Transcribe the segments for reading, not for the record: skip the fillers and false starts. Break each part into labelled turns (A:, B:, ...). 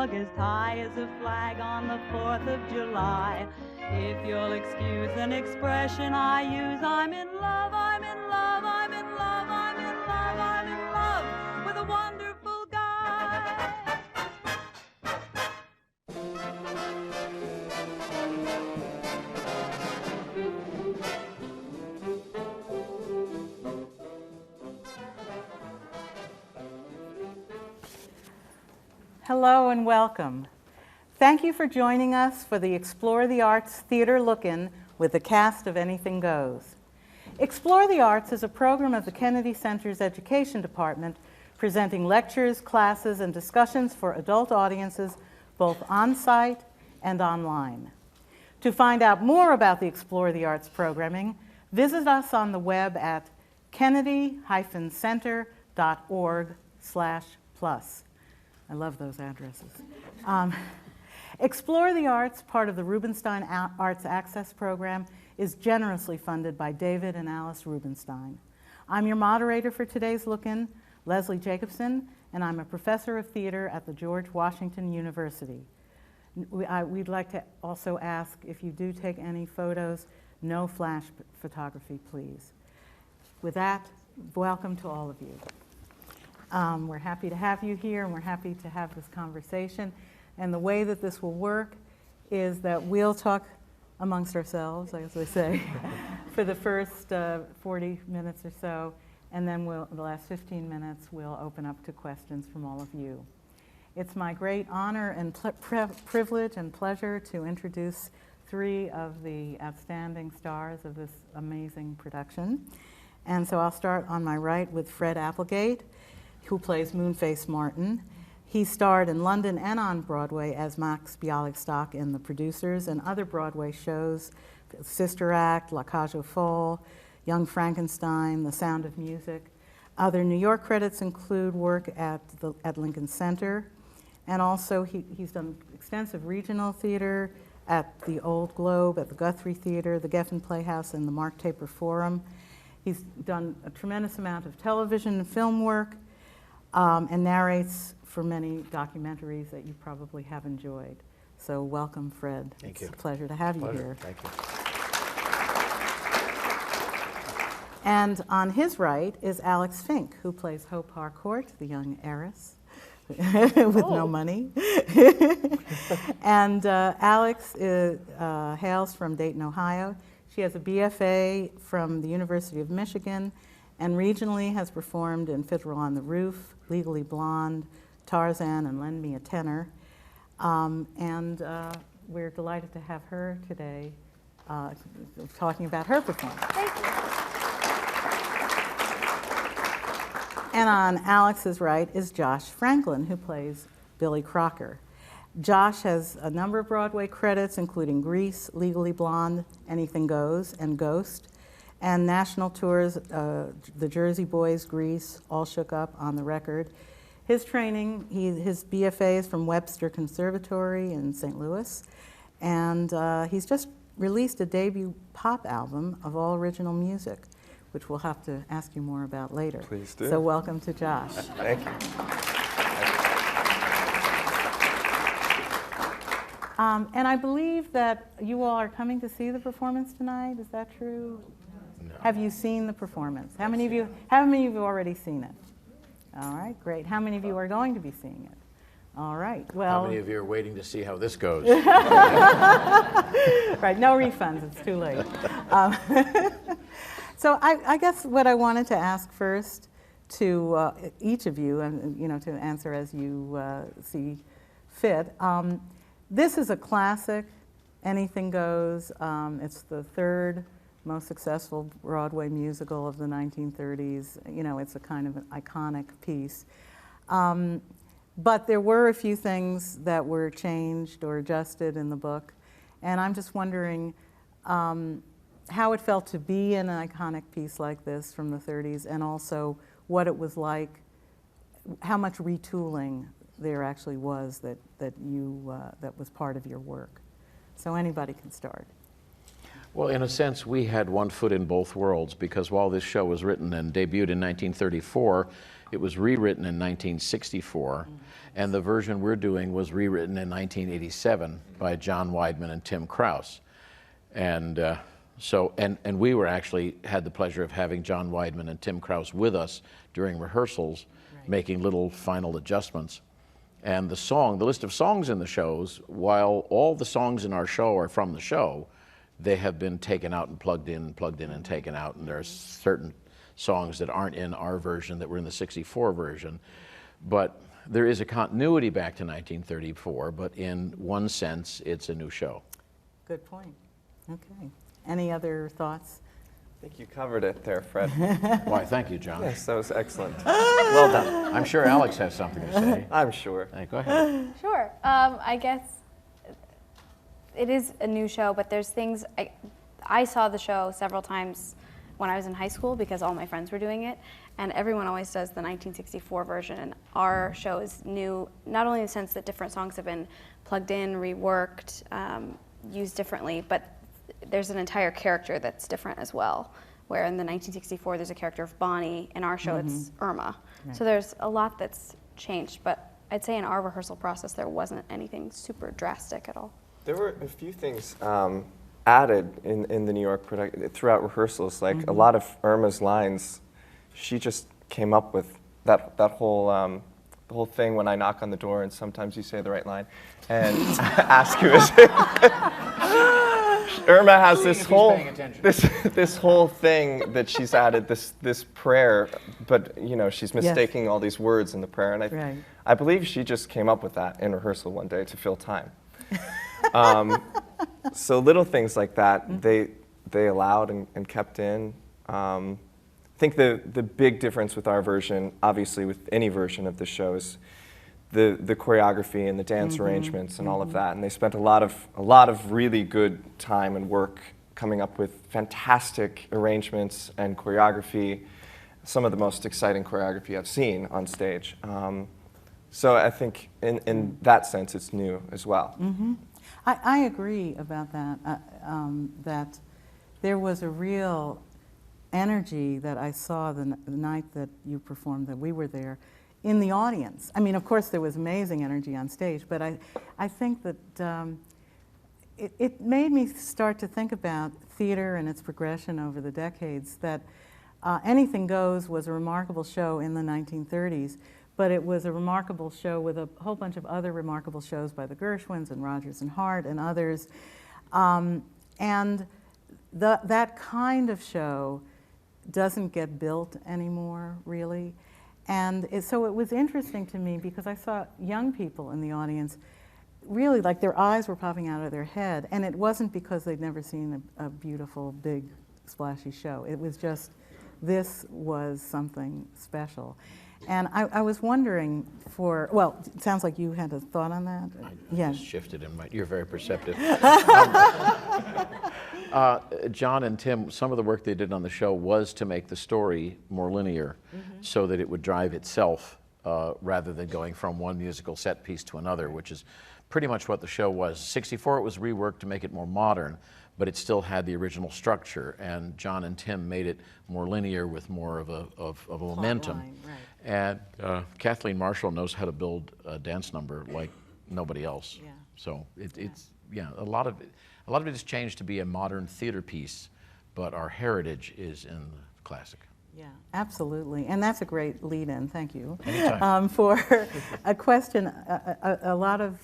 A: dog as high as a flag on the 4th of July. If you'll excuse an expression I use, I'm in love, I'm in love, I'm in love, I'm in love, I'm in love with a wonderful guy.
B: Hello and welcome. Thank you for joining us for the Explore the Arts Theater Look-In with the cast of Anything Goes. Explore the Arts is a program of the Kennedy Center's Education Department presenting lectures, classes, and discussions for adult audiences both on-site and online. To find out more about the Explore the Arts programming, visit us on the web at kennedy-center.org/plus. I love those addresses. Explore the Arts, part of the Rubenstein Arts Access Program, is generously funded by David and Alice Rubenstein. I'm your moderator for today's Look-In, Leslie Jacobson, and I'm a professor of theater at the George Washington University. We'd like to also ask if you do take any photos, no flash photography, please. With that, welcome to all of you. We're happy to have you here, and we're happy to have this conversation. And the way that this will work is that we'll talk amongst ourselves, as they say, for the first 40 minutes or so, and then the last 15 minutes we'll open up to questions from all of you. It's my great honor and privilege and pleasure to introduce three of the outstanding stars of this amazing production. And so I'll start on my right with Fred Applegate, who plays Moonface Morton. He starred in London and on Broadway as Max Bialystok in The Producers and other Broadway shows, Sister Act, La Cage aux Folles, Young Frankenstein, The Sound of Music. Other New York credits include work at Lincoln Center, and also he's done extensive regional theater at the Old Globe, at the Guthrie Theater, the Geffen Playhouse, and the Mark Taper Forum. He's done a tremendous amount of television and film work, and narrates for many documentaries that you probably have enjoyed. So welcome, Fred.
C: Thank you.
B: It's a pleasure to have you here.
C: Thank you.
B: And on his right is Alex Finke, who plays Hope Harcourt, the young heiress with no money. And Alex hails from Dayton, Ohio. She has a BFA from the University of Michigan, and regionally has performed in Fiddler on the Roof, Legally Blonde, Tarzan, and Lend Me a Tenor. And we're delighted to have her today talking about her performance.
D: Thank you.
B: And on Alex's right is Josh Franklin, who plays Billy Crocker. Josh has a number of Broadway credits, including Grease, Legally Blonde, Anything Goes, and Ghost, and national tours, the Jersey Boys, Grease, All Shook Up, On the Record. His training, his BFA is from Webster Conservatory in St. Louis, and he's just released a debut pop album of all original music, which we'll have to ask you more about later.
C: Please do.
B: So welcome to Josh.
C: Thank you.
B: And I believe that you all are coming to see the performance tonight. Is that true?
C: No.
B: Have you seen the performance? How many of you have already seen it? All right, great. How many of you are going to be seeing it? All right. Well,
C: How many of you are waiting to see how this goes?
B: right, no refunds. It's too late. So I guess what I wanted to ask first to each of you, and to answer as you see fit. This is a classic, Anything Goes. It's the third most successful Broadway musical of the 1930s. It's a kind of an iconic piece. But there were a few things that were changed or adjusted in the book. And I'm just wondering how it felt to be in an iconic piece like this from the 30s, and also what it was like, how much retooling there actually was that was part of your work. So anybody can start.
E: Well, in a sense, we had one foot in both worlds, because while this show was written and debuted in 1934, It was rewritten in 1964, and the version we're doing was rewritten in 1987 by John Weidman and Tim Krause. And and we were actually had the pleasure of having John Weidman and Tim Krause with us during rehearsals, making little final adjustments. And the list of songs in the shows, while all the songs in our show are from the show, they have been taken out and plugged in and taken out, and there's certain songs that aren't in our version that were in the 64 version. But there is a continuity back to 1934, but in one sense, it's a new show.
B: Good point. Okay. Any other thoughts?
D: I think you covered it there, Fred.
E: Why, thank you, John.
D: Yes, that was excellent. Well done.
E: I'm sure Alex has something to say.
D: I'm sure.
E: Hey, go ahead.
F: Sure. I guess it is a new show, but there's things, I saw the show several times when I was in high school because all my friends were doing it, and everyone always does the 1964 version, and our show is new, not only in the sense that different songs have been plugged in, reworked, used differently, but there's an entire character that's different as well, where in the 1964 there's a character of Bonnie, in our show it's Irma. Right. So there's a lot that's changed, but I'd say in our rehearsal process there wasn't anything super drastic at all.
D: There were a few things added in the New York production throughout rehearsals, like a lot of Irma's lines, she just came up with that whole the whole thing when I knock on the door and sometimes you say the right line and ask who is it. Irma has this whole thing that she's added, this prayer, but you know she's mistaking all these words in the prayer, and I believe she just came up with that in rehearsal one day to fill time. So little things like that they allowed and kept in. I think the big difference with our version, obviously with any version of the show, is the choreography and the dance arrangements and all of that. And they spent a lot of really good time and work coming up with fantastic arrangements and choreography, some of the most exciting choreography I've seen on stage. So I think in that sense it's new as well.
B: I agree about that, that there was a real energy that I saw the night that you performed, that we were there, in the audience. I mean, of course, there was amazing energy on stage, but I think that it made me start to think about theater and its progression over the decades, that Anything Goes was a remarkable show in the 1930s, but it was a remarkable show with a whole bunch of other remarkable shows by the Gershwins and Rodgers and Hart and others. And that kind of show doesn't get built anymore, really. And so it was interesting to me because I saw young people in the audience really like their eyes were popping out of their head, and it wasn't because they'd never seen a beautiful, big, splashy show. It was just, this was something special. And I was wondering well, it sounds like you had a thought on that?
E: I just shifted in my, you're very perceptive. John and Tim, some of the work they did on the show was to make the story more linear so that it would drive itself rather than going from one musical set piece to another, which is pretty much what the show was. 64, it was reworked to make it more modern, but it still had the original structure, and John and Tim made it more linear with more of a momentum.
B: Line, right.
E: And Kathleen Marshall knows how to build a dance number like nobody else.
B: Yeah.
E: So it's a lot of it has changed to be a modern theater piece, but our heritage is in the classic.
B: Yeah, absolutely. And that's a great lead-in, thank you.
E: Anytime.
B: For a question, a lot of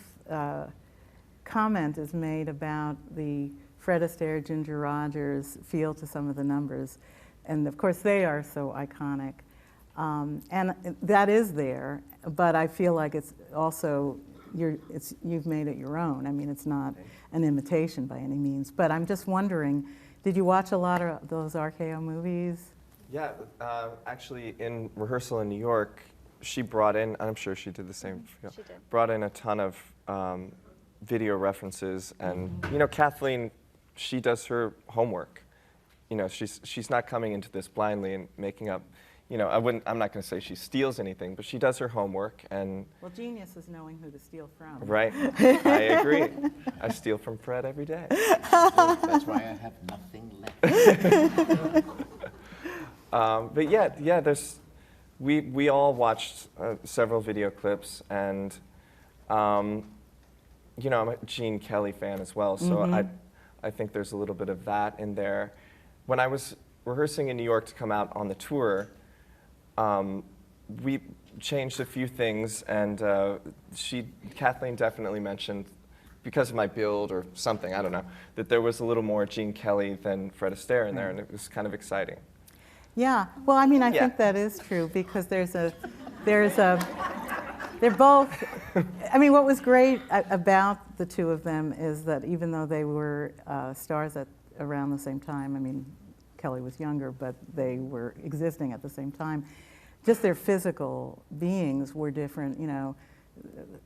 B: comment is made about the Fred Astaire, Ginger Rogers feel to some of the numbers. And of course they are so iconic. And that is there, but I feel like it's also, you've made it your own. I mean, it's not an imitation by any means. But I'm just wondering, did you watch a lot of those RKO movies?
D: Yeah, actually in rehearsal in New York, she brought in, I'm sure she did the same,
F: She did.
D: brought in a ton of video references, and you know, Kathleen, she does her homework. You know, she's not coming into this blindly and making up, you know, I'm not going to say she steals anything, but she does her homework. And
B: Well, genius is knowing who to steal from.
D: right, I agree. I steal from Fred every day.
E: That's why I have nothing left.
D: But yeah, there's we all watched several video clips, and you know, I'm a Gene Kelly fan as well, so I think there's a little bit of that in there. When I was rehearsing in New York to come out on the tour, we changed a few things, and Kathleen definitely mentioned, because of my build or something, I don't know, that there was a little more Gene Kelly than Fred Astaire in there, and it was kind of exciting.
B: Yeah, well, I mean, I think that is true, because they're both, I mean, what was great about the two of them is that even though they were stars at around the same time, I mean, Kelly was younger, but they were existing at the same time, just their physical beings were different. You know,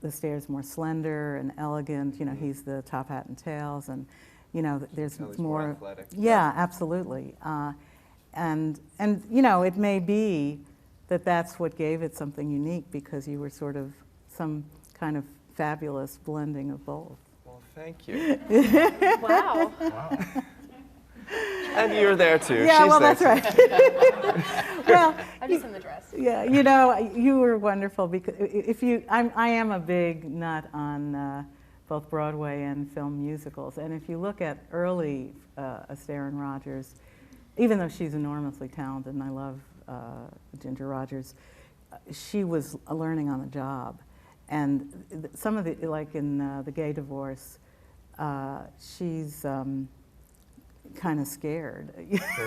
B: Astaire's more slender and elegant, you know, he's the top hat and tails, and, you know, there's
D: Kelly's
B: more
D: athletic.
B: Yeah, absolutely. And you know, it may be that that's what gave it something unique, because you were sort of some kind of fabulous blending of both.
D: Well, thank you.
F: Wow.
D: And you're there too.
B: Yeah,
D: She's
B: well,
D: there
B: that's
D: too.
B: right. Well,
F: I'm just in the dress.
B: yeah, you know, you were wonderful, because if you, I am a big nut on both Broadway and film musicals, and if you look at early Astaire and Rogers, even though she's enormously talented, and I love Ginger Rogers, she was learning on the job. And some of the, like in The Gay Divorce, she's kind of scared,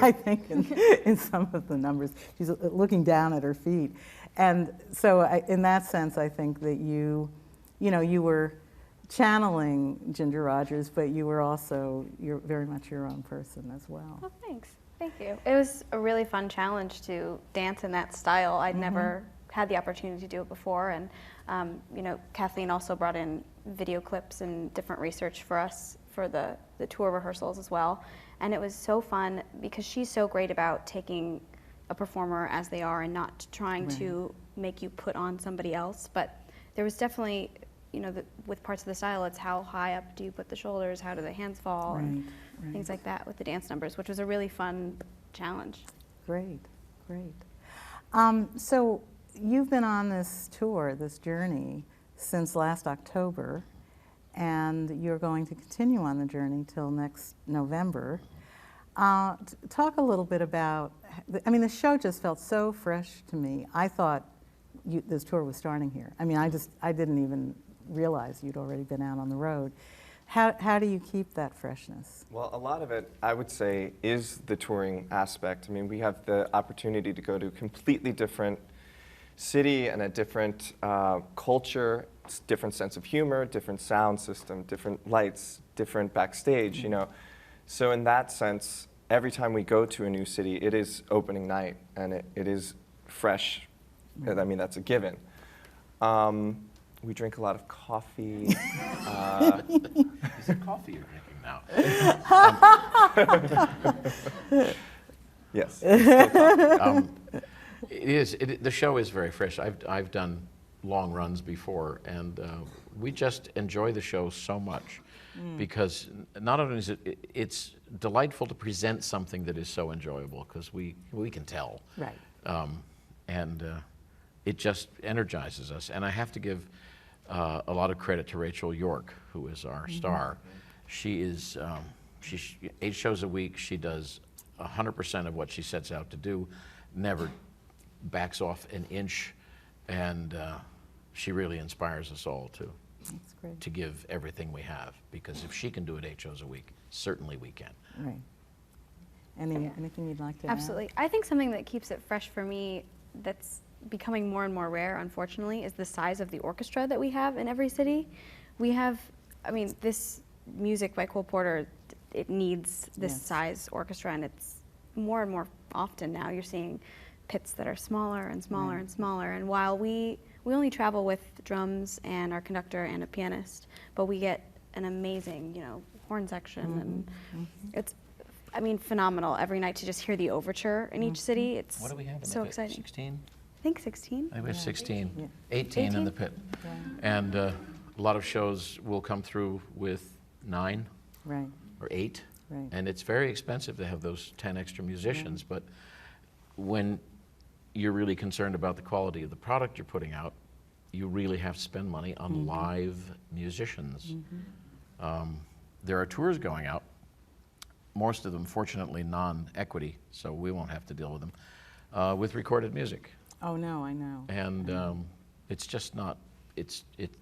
B: I think, in some of the numbers. She's looking down at her feet. And so in that sense, I think that you know, you were channeling Ginger Rogers, but you were also, you're very much your own person as well.
F: Oh, thanks. Thank you. It was a really fun challenge to dance in that style. I'd never had the opportunity to do it before, and you know, Kathleen also brought in video clips and different research for us for the tour rehearsals as well. And it was so fun, because she's so great about taking a performer as they are and not trying to make you put on somebody else. But there was definitely, you know, with parts of the style, it's how high up do you put the shoulders, how do the hands fall, and things like that with the dance numbers, which was a really fun challenge.
B: Great, great. So you've been on this tour, this journey, since last October, and you're going to continue on the journey till next November. Talk a little bit about, I mean, the show just felt so fresh to me. I thought this tour was starting here. I mean, I didn't even realize you'd already been out on the road. How do you keep that freshness?
D: Well, a lot of it, I would say, is the touring aspect. I mean, we have the opportunity to go to a completely different city and a different culture, different sense of humor, different sound system, different lights, different backstage, you know. So in that sense, every time we go to a new city, it is opening night, and it is fresh. I mean, that's a given. We drink a lot of coffee.
E: Is it coffee you're drinking now?
D: Yes.
E: The show is very fresh. I've done long runs before, and we just enjoy the show so much, because not only is it's delightful to present something that is so enjoyable, because we can tell.
B: Right.
E: And it just energizes us. And I have to give a lot of credit to Rachel York, who is our star. She is, she's 8 shows a week. She does 100% of what she sets out to do, never backs off an inch, and she really inspires us all to give everything we have, because if she can do it 8 shows a week, certainly we can.
B: Right. Anything you'd like to add?
F: Absolutely. I think something that keeps it fresh for me, that's becoming more and more rare, unfortunately, is the size of the orchestra that we have in every city. We have, I mean, this music by Cole Porter, it needs this size orchestra, and it's more and more often now you're seeing pits that are smaller and smaller and smaller. And while we only travel with drums and our conductor and a pianist, but we get an amazing, you know, horn section, and it's, I mean, phenomenal every night to just hear the overture in each city. It's
E: What do we have in
F: so
E: the pit?
F: exciting.
E: 16?
F: I think 16.
E: I think we have 16.
B: 18.
E: 18 in the pit. And a lot of shows will come through with 9
B: Right.
E: or 8.
B: Right.
E: And it's very expensive to have those 10 extra musicians, but when you're really concerned about the quality of the product you're putting out, you really have to spend money on live musicians. There are tours going out, most of them fortunately non-equity, so we won't have to deal with them, with recorded music.
B: Oh, no, I know.
E: And it's just not,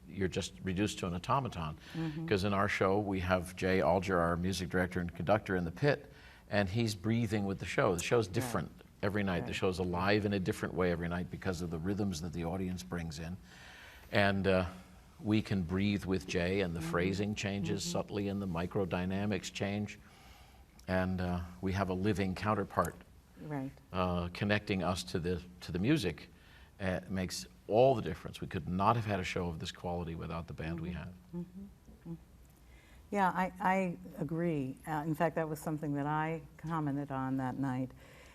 E: you're just reduced to an automaton. Because in our show, we have Jay Alger, our music director and conductor, in the pit, and he's breathing with the show. The show's different every night. The show's alive in a different way every night because of the rhythms that the audience brings in. And we can breathe with Jay, and the phrasing changes subtly, and the microdynamics change. And we have a living counterpart connecting us to the music. It makes all the difference. We could not have had a show of this quality without the band we have.
B: Yeah, I agree. In fact, that was something that I commented on that night.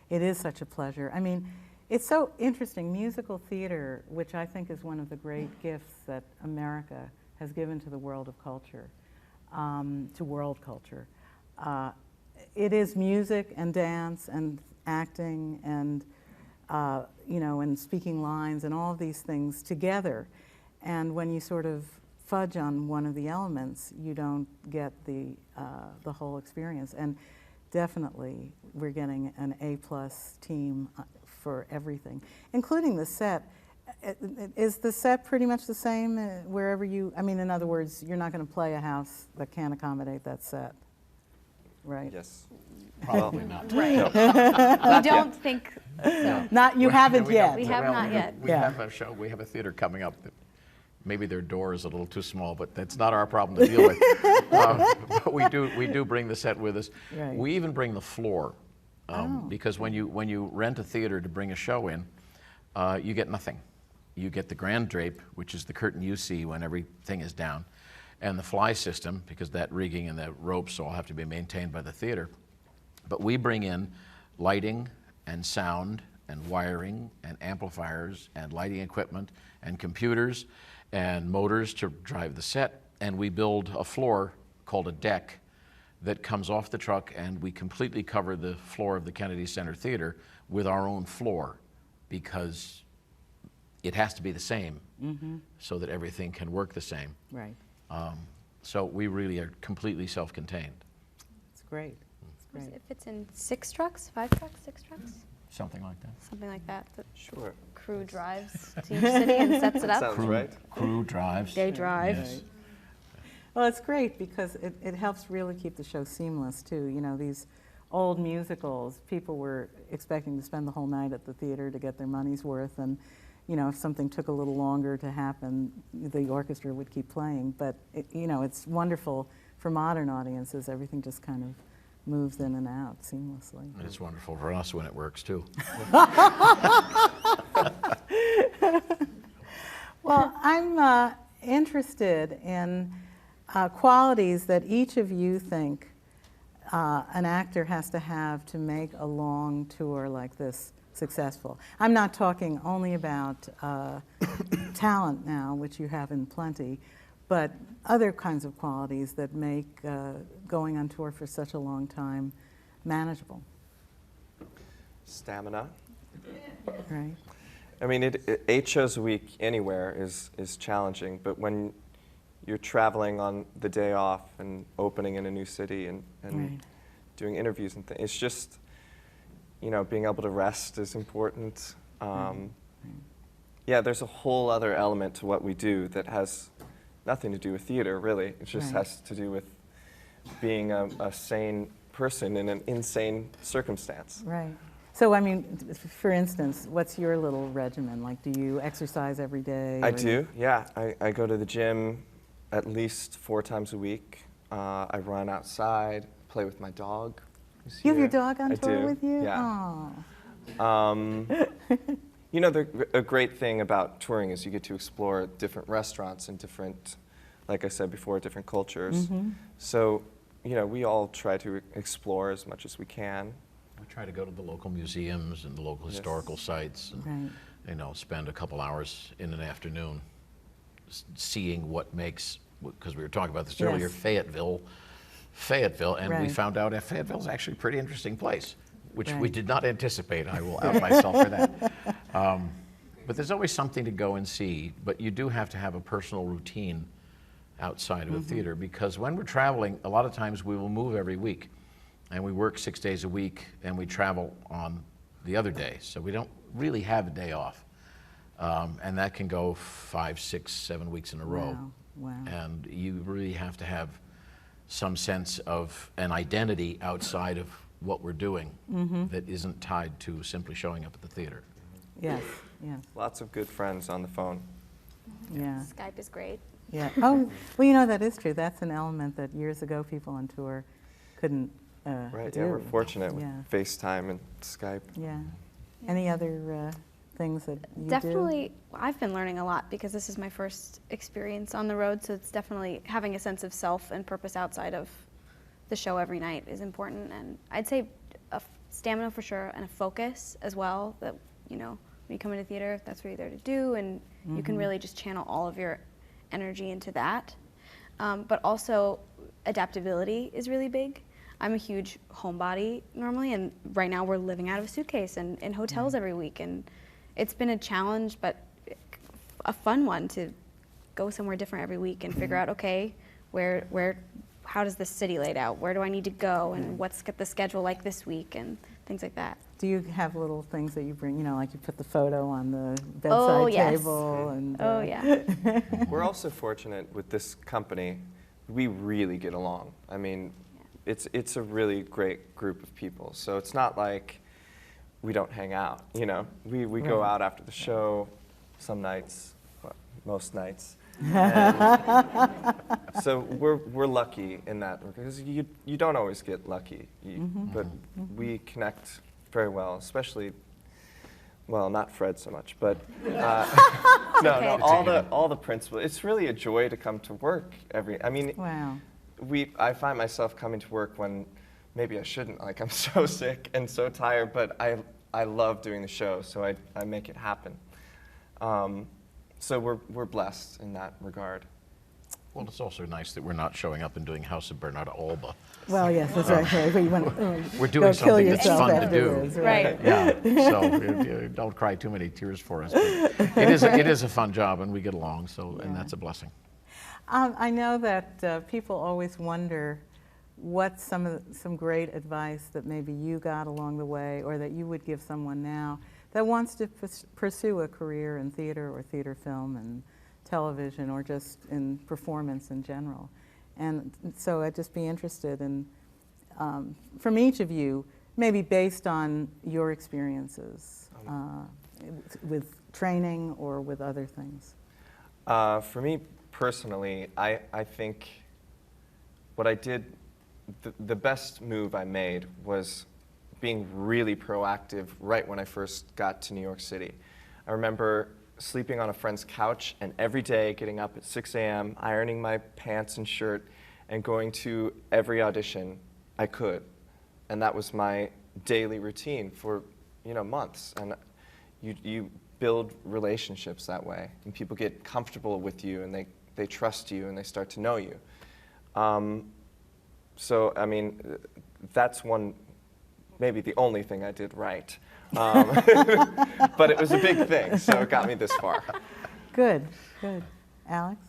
B: It is such a pleasure. I mean, it's so interesting. Musical theater, which I think is one of the great gifts that America has given to the world of culture, to world culture. It is music and dance and acting and you know, and speaking lines and all of these things together. And when you sort of fudge on one of the elements, you don't get the whole experience. And definitely, we're getting an A+ team for everything, including the set. Is the set pretty much the same wherever you, I mean, in other words, you're not going to play a house that can't accommodate that set, right?
D: Yes.
E: Probably not.
F: Right.
E: No.
F: We don't think so.
B: Not, you haven't
E: We
B: yet.
E: don't.
F: We have not yet.
E: We have a show, we have a theater coming up that maybe their door is a little too small, but that's not our problem to deal with. But we do bring the set with us.
B: Right.
E: We even bring the floor, because when you rent a theater to bring a show in, you get nothing. You get the grand drape, which is the curtain you see when everything is down, and the fly system, because that rigging and that ropes all have to be maintained by the theater. But we bring in lighting and sound and wiring and amplifiers and lighting equipment and computers and motors to drive the set, and we build a floor called a deck that comes off the truck, and we completely cover the floor of the Kennedy Center Theater with our own floor, because it has to be the same so that everything can work the same.
B: Right.
E: So we really are completely self-contained.
B: It's great. It's great.
F: If it's in 6 trucks, 5 trucks, 6 trucks,
E: Something like that.
F: something like that. The
D: Sure.
F: crew drives to each city and sets it up.
D: Sounds right.
E: Crew drives.
F: They drive.
E: Yes.
B: Well, it's great because it helps really keep the show seamless too. You know, these old musicals, people were expecting to spend the whole night at the theater to get their money's worth, and you know, if something took a little longer to happen, the orchestra would keep playing. But you know, it's wonderful for modern audiences. Everything just kind of moves in and out seamlessly.
E: And it's wonderful for us when it works too.
B: Well, I'm interested in qualities that each of you think an actor has to have to make a long tour like this successful. I'm not talking only about talent now, which you have in plenty, but other kinds of qualities that make going on tour for such a long time manageable.
D: Stamina.
B: Right.
D: I mean, 8 shows a week anywhere is challenging, but when you're traveling on the day off and opening in a new city and
B: Right.
D: doing interviews and things, it's just, you know, being able to rest is important. Yeah, there's a whole other element to what we do that has nothing to do with theater, really. It just
B: Right.
D: has to do with being a sane person in an insane circumstance.
B: Right. So, I mean, for instance, what's your little regimen? Like, do you exercise every day?
D: I
B: or-
D: do, yeah. I go to the gym at least 4 times a week. I run outside, play with my dog. who's
B: You have your
D: here.
B: dog on
D: I
B: tour
D: do,
B: with you?
D: Yeah.
B: Aw.
D: You know, a great thing about touring is you get to explore different restaurants and different, like I said before, different cultures. So, you know, we all try to explore as much as we can.
E: We try to go to the local museums and the local historical sites and,
B: Right.
E: you know, spend a couple hours in an afternoon seeing what makes, because we were talking about this earlier,
B: Yes.
E: Fayetteville, and we
B: Right.
E: found out that Fayetteville is actually a pretty interesting place. which we
B: Right.
E: did not anticipate. I will out myself for that. But there's always something to go and see, but you do have to have a personal routine outside of a theater, because when we're traveling, a lot of times we will move every week, and we work 6 days a week, and we travel on the other day, so we don't really have a day off. And that can go 5, 6, 7 weeks in a row.
B: Wow. Wow.
E: And you really have to have some sense of an identity outside of what we're doing that isn't tied to simply showing up at the theater.
B: Yes, yes,
D: Lots of good friends on the phone.
B: yeah.
F: Skype is great.
B: Yeah. Oh, well, you know, that is true. That's an element that years ago people on tour couldn't
D: Right,
B: do.
D: yeah, we're fortunate with
B: Yeah.
D: FaceTime and Skype.
B: Yeah. Any other things that you do?
F: Definitely, I've been learning a lot because this is my first experience on the road, so it's definitely having a sense of self and purpose outside of the show every night is important. And I'd say stamina for sure, and a focus as well, that, you know, when you come into theater, that's what you're there to do, and you can really just channel all of your energy into that. But also, adaptability is really big. I'm a huge homebody normally, and right now we're living out of a suitcase and in hotels every week, and it's been a challenge, but a fun one to go somewhere different every week and figure out, okay, how does this city laid out? Where do I need to go, and what's the schedule like this week, and things like that.
B: Do you have little things that you bring, you know, like you put the photo on the bedside
F: Oh, yes.
B: table? And,
F: Oh yeah.
D: We're also fortunate with this company. We really get along. I mean, it's a really great group of people. So it's not like we don't hang out, you know. We go
B: Right.
D: out after the show some nights, well, most nights. And so we're lucky in that, because you don't always get lucky, but we connect very well, especially, well, not Fred so much, but no, all the principals. It's really a joy to come to work I mean,
B: Wow.
D: I find myself coming to work when maybe I shouldn't, like I'm so sick and so tired, but I love doing the show, so I make it happen. So we're blessed in that regard.
E: Well, it's also nice that we're not showing up and doing House of Bernard Alba.
B: Well, yes, that's right. But you want
E: We're
B: go
E: doing
B: kill
E: something that's
B: yourself
E: fun to do.
B: afterwards,
F: Right.
E: Yeah, so don't cry too many tears for us. But it is a fun job, and we get along, so and
B: Yeah.
E: that's a blessing.
B: I know that people always wonder what some great advice that maybe you got along the way, or that you would give someone now that wants to pursue a career in theater or theater film and television, or just in performance in general. And so I'd just be interested in, from each of you, maybe based on your experiences with training or with other things.
D: For me personally, I think what I did, the best move I made was being really proactive right when I first got to New York City. I remember sleeping on a friend's couch, and every day getting up at 6 a.m., ironing my pants and shirt, and going to every audition I could. And that was my daily routine for, months. And you build relationships that way, and people get comfortable with you, and they trust you, and they start to know you. So, I mean, that's maybe the only thing I did right. But it was a big thing, so it got me this far.
B: Good. Alex?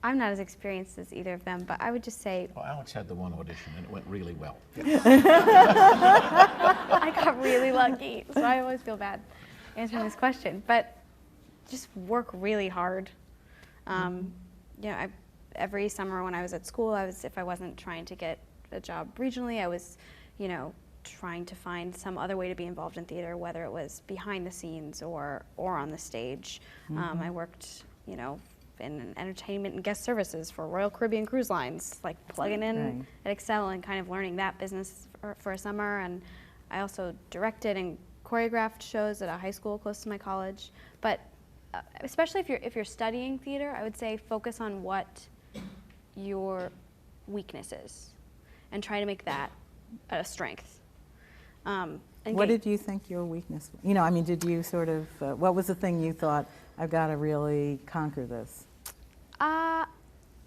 F: I'm not as experienced as either of them, but I would just say
E: Well, Alex had the one audition, and it went really well.
F: I got really lucky, so I always feel bad answering this question. But just work really hard. Every summer when I was at school, if I wasn't trying to get a job regionally, I was, trying to find some other way to be involved in theater, whether it was behind the scenes or on the stage. I worked, in entertainment and guest services for Royal Caribbean Cruise Lines, like plugging in at Excel and kind of learning that business for a summer. And I also directed and choreographed shows at a high school close to my college. But especially if you're studying theater, I would say focus on what your weakness is and try to make that a strength.
B: What did you think your weakness was? Did you sort of, what was the thing you thought, I've got to really conquer this?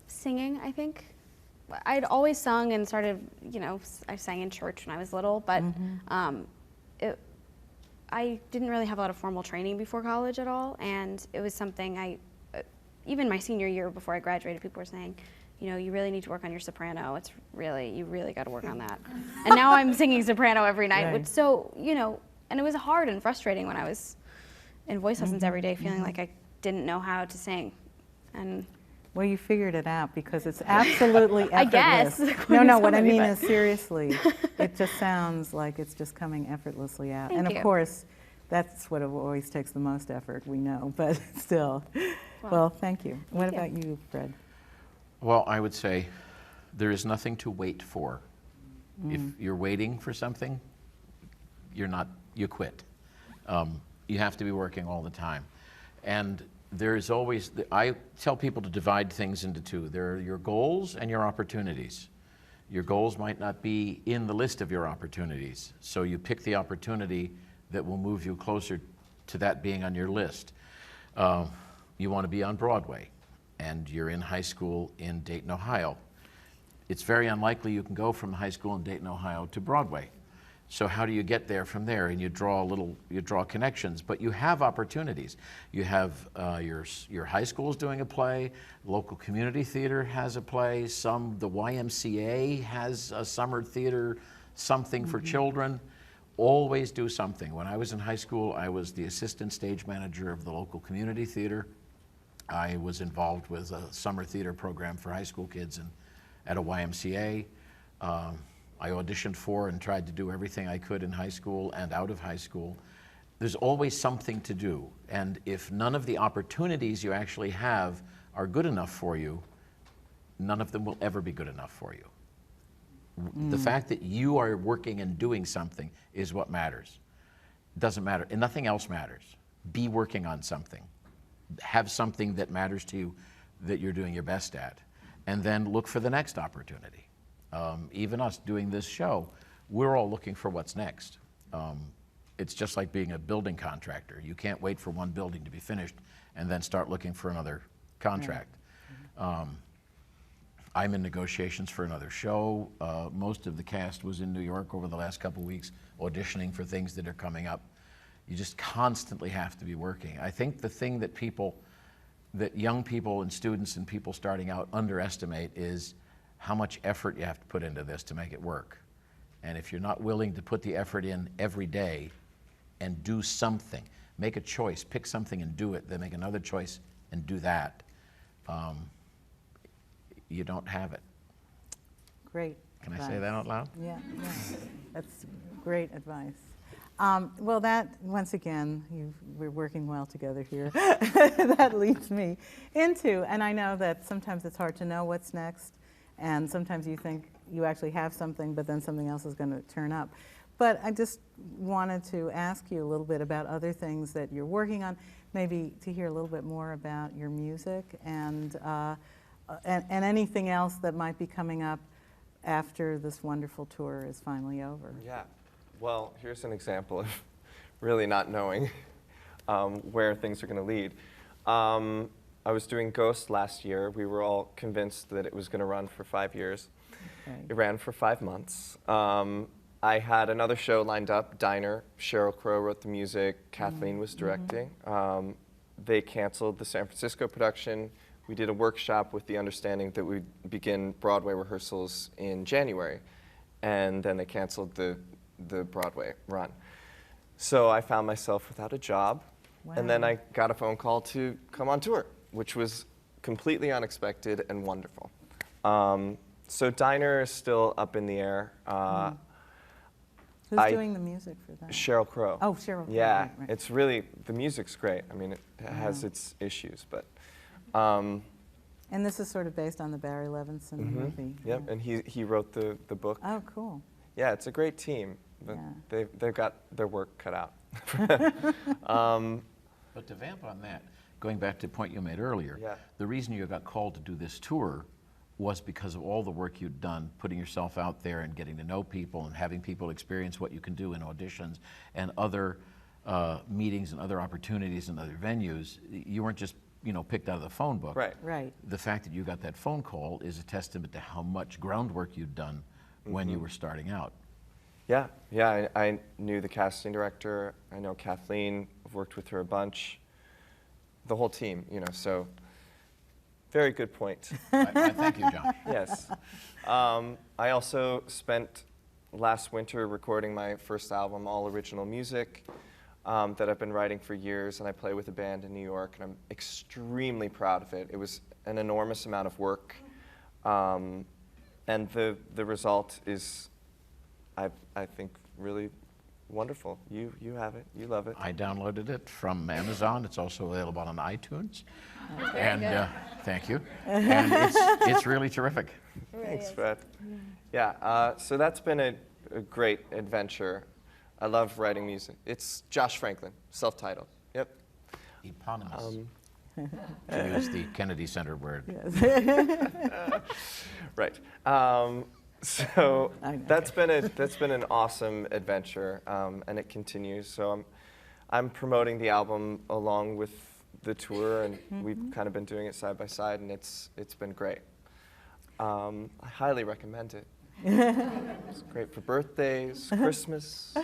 F: Singing, I think. I'd always sung and started, you know, I sang in church when I was little, but I didn't really have a lot of formal training before college at all, and it was something even my senior year before I graduated, people were saying, you know, you really need to work on your soprano. You really got to work on that. And now I'm singing soprano every night,
B: Right.
F: so, you know, and it was hard and frustrating when I was in voice lessons every day, feeling like I didn't know how to sing. And
B: Well, you figured it out because it's absolutely effortless.
F: I guess.
B: No, what I
F: Somebody,
B: mean
F: but-
B: is seriously, it just sounds like it's just coming effortlessly out.
F: Thank
B: And
F: you.
B: of course, that's what always takes the most effort, we know, but still. Well, thank you. What
F: you.
B: about you, Fred?
E: Well, I would say there is nothing to wait for. If you're waiting for something, you quit. You have to be working all the time. And there is always, I tell people to divide things into two. There are your goals and your opportunities. Your goals might not be in the list of your opportunities, so you pick the opportunity that will move you closer to that being on your list. You want to be on Broadway, and you're in high school in Dayton, Ohio. It's very unlikely you can go from high school in Dayton, Ohio to Broadway. So how do you get there from there? And you draw connections, but you have opportunities. You have your high school's doing a play, local community theater has a play, the YMCA has a summer theater, something for children. Always do something. When I was in high school, I was the assistant stage manager of the local community theater. I was involved with a summer theater program for high school kids at a YMCA. I auditioned for and tried to do everything I could in high school and out of high school. There's always something to do. And if none of the opportunities you actually have are good enough for you, none of them will ever be good enough for you. The fact that you are working and doing something is what matters. It doesn't matter, and nothing else matters. Be working on something. Have something that matters to you that you're doing your best at, and then look for the next opportunity. Even us doing this show, we're all looking for what's next. It's just like being a building contractor. You can't wait for one building to be finished and then start looking for another contract. I'm in negotiations for another show. Most of the cast was in New York over the last couple weeks, auditioning for things that are coming up. You just constantly have to be working. I think the thing that young people and students and people starting out underestimate is how much effort you have to put into this to make it work. And if you're not willing to put the effort in every day and do something, make a choice, pick something and do it, then make another choice and do that, you don't have it.
B: Great.
E: Can I say that out loud?
B: Yeah, that's great advice. Well, that, once again, we're working well together here. That leads me into, and I know that sometimes it's hard to know what's next, and sometimes you think you actually have something, but then something else is going to turn up. But I just wanted to ask you a little bit about other things that you're working on, maybe to hear a little bit more about your music and anything else that might be coming up after this wonderful tour is finally over.
D: Yeah. Well, here's an example of really not knowing where things are going to lead. I was doing Ghost last year. We were all convinced that it was going to run for 5 years.
B: Okay.
D: It ran for 5 months. I had another show lined up, Diner. Sheryl Crow wrote the music. Kathleen was directing. They canceled the San Francisco production. We did a workshop with the understanding that we'd begin Broadway rehearsals in January. And then they canceled the Broadway run. So I found myself without a job. And then I got a phone call to come on tour, which was completely unexpected and wonderful. So Diner is still up in the air.
B: Who's doing the music for that?
D: Sheryl Crow.
B: Oh, Sheryl Crow.
D: Yeah,
B: right.
D: it's really, the music's great. I mean, it has its issues, but.
B: And this is sort of based on the Barry Levinson movie.
D: Yep,
B: Yeah.
D: and he wrote the book.
B: Oh, cool.
D: Yeah, it's a great team, but
B: Yeah.
D: they've got their work cut out.
E: But to vamp on that, going back to the point you made earlier,
D: Yeah.
E: the reason you got called to do this tour was because of all the work you'd done, putting yourself out there and getting to know people and having people experience what you can do in auditions and other meetings and other opportunities and other venues. You weren't just picked out of the phone book.
D: Right.
B: Right.
E: The fact that you got that phone call is a testament to how much groundwork you'd done when you were starting out.
D: Yeah, yeah. I knew the casting director. I know Kathleen. I've worked with her a bunch. The whole team, So, very good point.
E: I thank you, John.
D: Yes. I also spent last winter recording my first album, all original music, that I've been writing for years, and I play with a band in New York, and I'm extremely proud of it. It was an enormous amount of work, and the result is, I think, really wonderful. You have it. You love it.
E: I downloaded it from Amazon. It's also available on iTunes.
F: Very
E: And
F: good.
E: thank you. And it's really terrific.
F: It really
D: Thanks,
F: is.
D: Fred. Yeah, so that's been a great adventure. I love writing music. It's Josh Franklin, self-titled. Yep.
E: Eponymous. To use the Kennedy Center word.
D: Right. So
B: I know.
D: that's been an awesome adventure, and it continues. So I'm promoting the album along with the tour, and we've kind of been doing it side by side, and it's been great. I highly recommend it. It's great for birthdays, Christmas.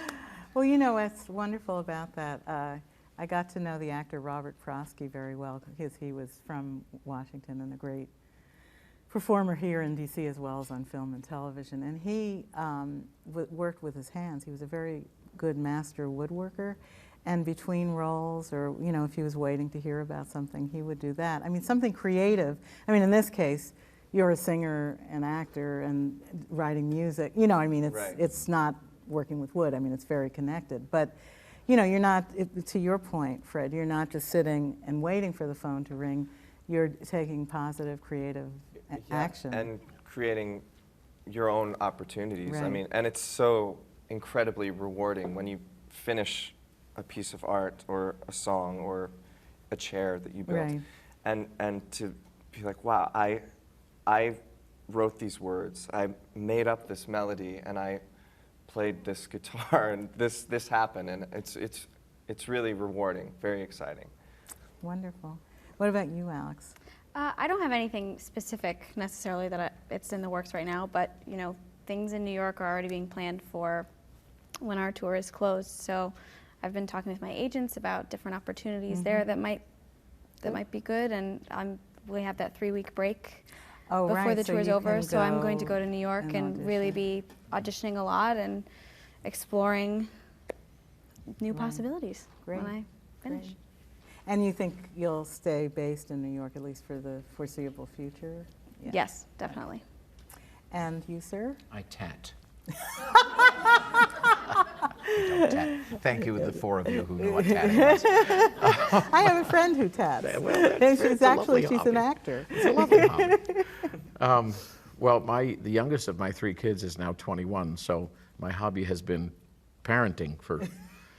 B: Well, what's wonderful about that, I got to know the actor Robert Prosky very well because he was from Washington and a great performer here in D.C. as well as on film and television. And he worked with his hands. He was a very good master woodworker. And between roles, or if he was waiting to hear about something, he would do that. I mean, something creative. I mean, in this case, you're a singer and actor and writing music.
D: Right.
B: It's not working with wood. I mean, it's very connected. But, you're not, to your point, Fred, you're not just sitting and waiting for the phone to ring. You're taking positive, creative action.
D: And creating your own opportunities. I
B: Right.
D: mean, and it's so incredibly rewarding when you finish a piece of art or a song or a chair that you built,
B: Right.
D: and to be like, wow, I wrote these words, I made up this melody, and I played this guitar, and this happened, and it's really rewarding, very exciting.
B: Wonderful. What about you, Alex?
F: I don't have anything specific necessarily that it's in the works right now, but things in New York are already being planned for when our tour is closed. So I've been talking with my agents about different opportunities there that might be good, and we have that 3-week break before the
B: so
F: tour's
B: you
F: over.
B: can
F: So I'm going to
B: go
F: go to New York and really
B: audition.
F: be auditioning a lot and exploring new possibilities
B: Great.
F: when I finish.
B: Great. And you think you'll stay based in New York, at least for the foreseeable future? Yeah.
F: Yes, definitely.
B: And you, sir?
E: I tat. I don't tat. Thank you, the 4 of you who know what tatting is.
B: I have a friend who tats. And she's
E: a lovely
B: she's an
E: hobby.
B: actor.
E: It's a lovely hobby. Well, the youngest of my 3 kids is now 21, so my hobby has been parenting for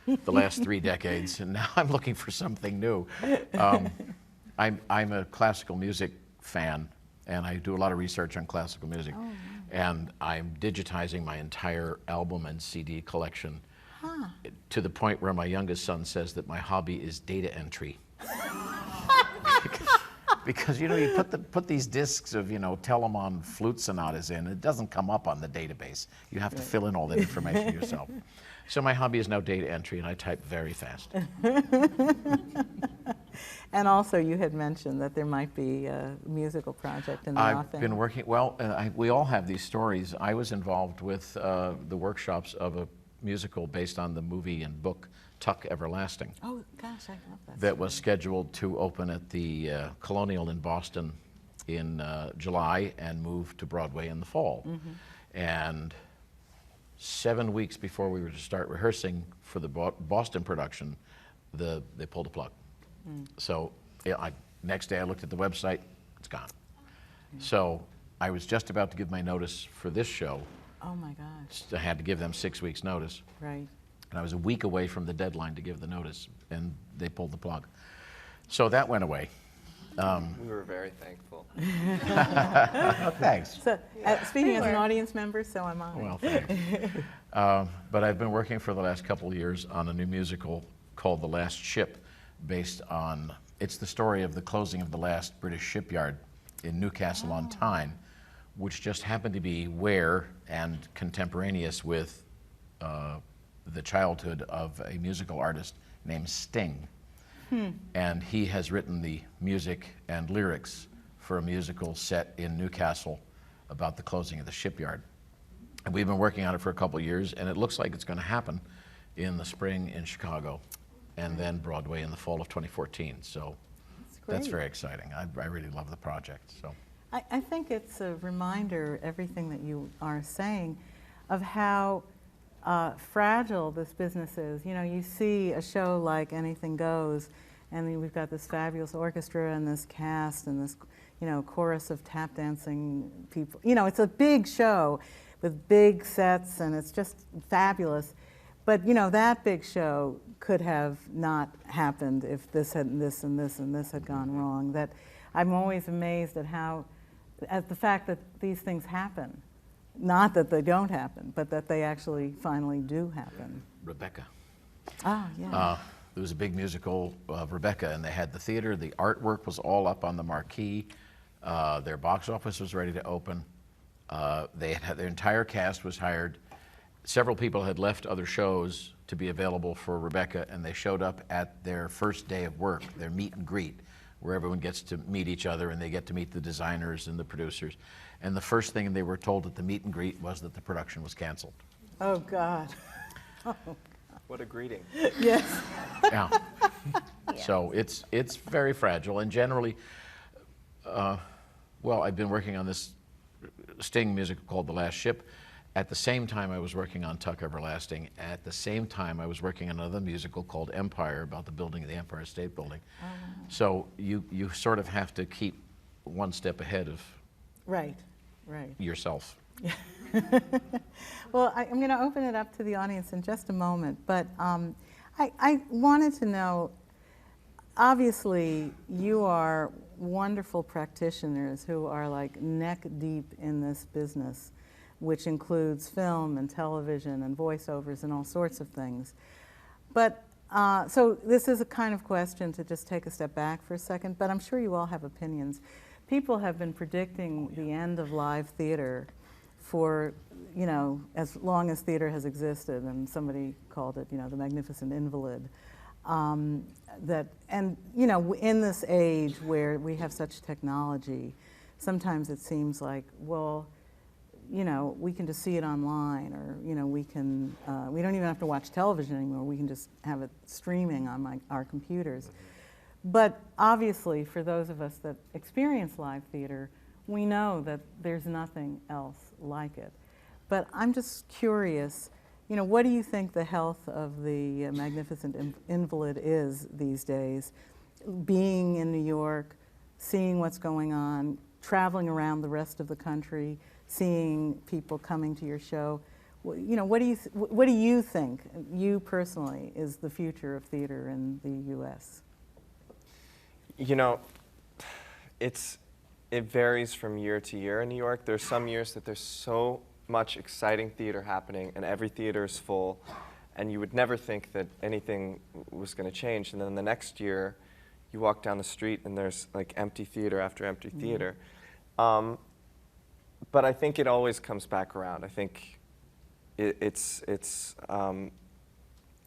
E: the last 3 decades, and now I'm looking for something new. I'm a classical music fan, and I do a lot of research on classical music.
B: Oh,
E: And I'm digitizing my entire album and CD collection to the point where my youngest son says that my hobby is data entry. Because you put these discs of Telemann flute sonatas in, it doesn't come up on the database. You have to fill in all that information yourself. So my hobby is now data entry, and I type very fast.
B: And also, you had mentioned that there might be a musical project in the
E: I've
B: offing.
E: been working, we all have these stories. I was involved with the workshops of a musical based on the movie and book Tuck Everlasting.
B: Oh, gosh, I love that.
E: That was scheduled to open at the Colonial in Boston in July and move to Broadway in the fall. And 7 weeks before we were to start rehearsing for the Boston production, they pulled the plug. So next day I looked at the website, it's gone. So I was just about to give my notice for this show.
B: Oh, my gosh.
E: I had to give them 6 weeks notice.
B: Right.
E: And I was a week away from the deadline to give the notice, and they pulled the plug. So that went away.
D: We were very thankful.
E: Thanks.
B: So, speaking as an audience member, so am I.
E: Well, thanks. But I've been working for the last couple of years on a new musical called The Last Ship, based on It's the story of the closing of the last British shipyard in Newcastle on Tyne, which just happened to be where and contemporaneous with the childhood of a musical artist named Sting. And he has written the music and lyrics for a musical set in Newcastle about the closing of the shipyard. And we've been working on it for a couple of years, and it looks like it's going to happen in the spring in Chicago, and then Broadway in the fall of 2014. So that's very exciting. I really love the project. So
B: I think it's a reminder, everything that you are saying, of how fragile this business is. You know, you see a show like Anything Goes, and then we've got this fabulous orchestra and this cast and this, you know, chorus of tap dancing people. You know, it's a big show with big sets, and it's just fabulous. But, you know, that big show could have not happened if this had this and this and this had gone wrong. That I'm always amazed at the fact that these things happen. Not that they don't happen, but that they actually finally do happen.
E: Rebecca.
B: Ah, yeah.
E: There was a big musical of Rebecca, and they had the theater. The artwork was all up on the marquee. Their box office was ready to open. They had their entire cast was hired. Several people had left other shows to be available for Rebecca, and they showed up at their first day of work, their meet and greet, where everyone gets to meet each other and they get to meet the designers and the producers. And the first thing they were told at the meet and greet was that the production was canceled.
B: Oh, God.
D: What a greeting.
B: Yes.
E: Yeah. So it's very fragile, and generally, well, I've been working on this Sting musical called The Last Ship. At the same time I was working on Tuck Everlasting. At the same time I was working on another musical called Empire, about the building of the Empire State Building. So you sort of have to keep one step ahead of
B: Right.
E: yourself.
B: Well, I'm going to open it up to the audience in just a moment, but I wanted to know, obviously you are wonderful practitioners who are like neck deep in this business, which includes film and television and voiceovers and all sorts of things. But so this is a kind of question to just take a step back for a second, but I'm sure you all have opinions. People have been predicting the end of live theater for, you know, as long as theater has existed, and somebody called it, you know, the magnificent invalid. And, you know, in this age where we have such technology, sometimes it seems like, well, you know, we can just see it online, or, you know, we don't even have to watch television anymore. We can just have it streaming on our computers. But obviously, for those of us that experience live theater, we know that there's nothing else like it. But I'm just curious, you know, what do you think the health of the magnificent invalid is these days? Being in New York, seeing what's going on, traveling around the rest of the country, seeing people coming to your show. You know, what do you think, you personally, is the future of theater in the U.S.?
D: You know, it varies from year to year in New York. There's some years that there's so much exciting theater happening and every theater is full, and you would never think that anything was going to change. And then the next year, you walk down the street and there's like empty theater after empty theater. But I think it always comes back around. I think it's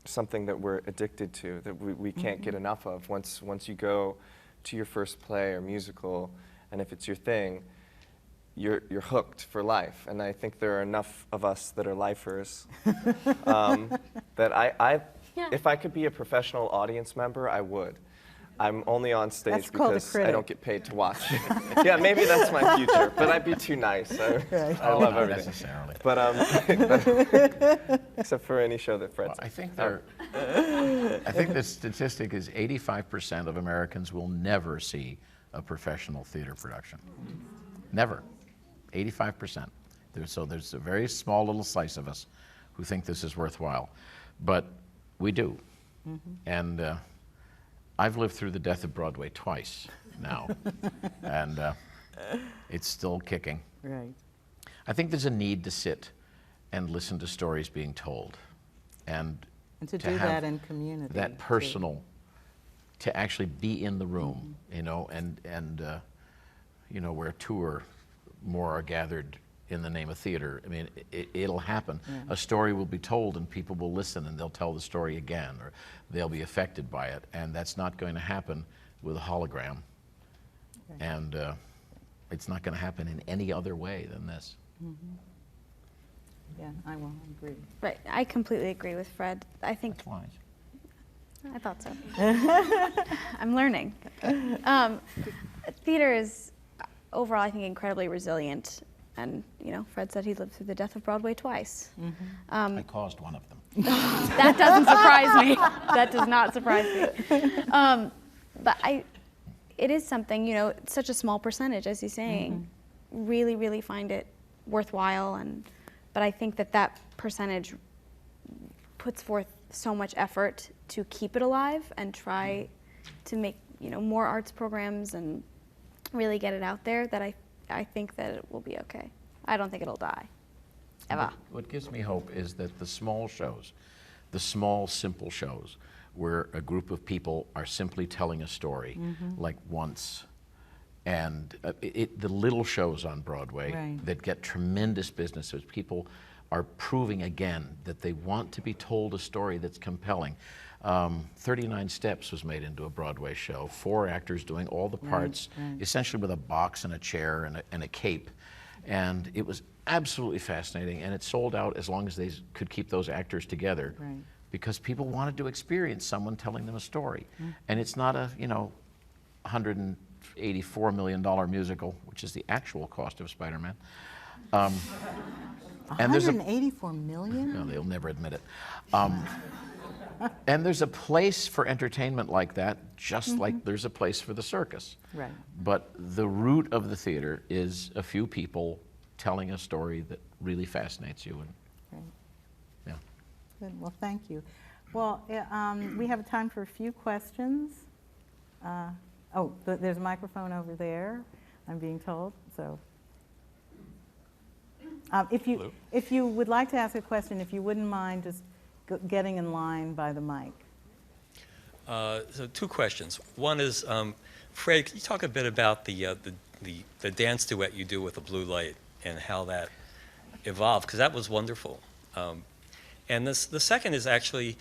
D: something that we're addicted to, that we can't get enough of. Once you go to your first play or musical, and if it's your thing, you're hooked for life. And I think there are enough of us that are lifers that if I could be a professional audience member, I would. I'm only on stage because I don't get paid to watch. Yeah, maybe that's my future, but I'd be too nice. I love everything.
E: Necessarily.
D: But except for any show that Fred's.
E: I think the statistic is 85% of Americans will never see a professional theater production. Never. 85%. So there's a very small little slice of us who think this is worthwhile, but we do. And I've lived through the death of Broadway twice now, and it's still kicking.
B: Right.
E: I think there's a need to sit and listen to stories being told, and
B: to do
E: have
B: that in community.
E: that personal to actually be in the room, you know, and you know, where two or more are gathered in the name of theater. I mean, it'll happen.
B: Yeah.
E: A story will be told and people will listen and they'll tell the story again, or they'll be affected by it. And that's not going to happen with a hologram.
B: Okay.
E: And it's not going to happen in any other way than this.
B: Mm-hmm. Yeah, I will agree.
F: Right. I completely agree with Fred. I think
E: That's wise.
F: I thought so. I'm learning. Theater is overall, I think, incredibly resilient. And, you know, Fred said he lived through the death of Broadway twice.
B: Mm-hmm.
E: I caused one of them.
F: That doesn't surprise me. That does not surprise me. But it is something, you know, it's such a small percentage, as he's saying, really, really find it worthwhile. But I think that percentage puts forth so much effort to keep it alive and try to make, you know, more arts programs and really get it out there, that I think that it will be okay. I don't think it'll die, ever.
E: What gives me hope is that the small shows, the small, simple shows, where a group of people are simply telling a story, like Once, and the little shows on Broadway
B: Right.
E: that get tremendous business as people are proving again that they want to be told a story that's compelling. 39 Steps was made into a Broadway show, 4 actors doing all the parts,
B: right.
E: essentially with a box and a chair and a cape. And it was absolutely fascinating, and it sold out as long as they could keep those actors together.
B: Right.
E: Because people wanted to experience someone telling them a story. And it's not a, you know, $184 million musical, which is the actual cost of Spider-Man. And there's
B: $184 million?
E: no, they'll never admit it. And there's a place for entertainment like that, just like there's a place for the circus.
B: Right.
E: But the root of the theater is a few people telling a story that really fascinates you. And,
B: Right.
E: yeah.
B: Good. Well, thank you. Well, we have time for a few questions. There's a microphone over there, I'm being told. So, if you would like to ask a question, if you wouldn't mind just getting in line by the mic.
G: So 2 questions. One is, Fred, can you talk a bit about the dance duet you do with the blue light and how that evolved? Because that was wonderful. And the second is actually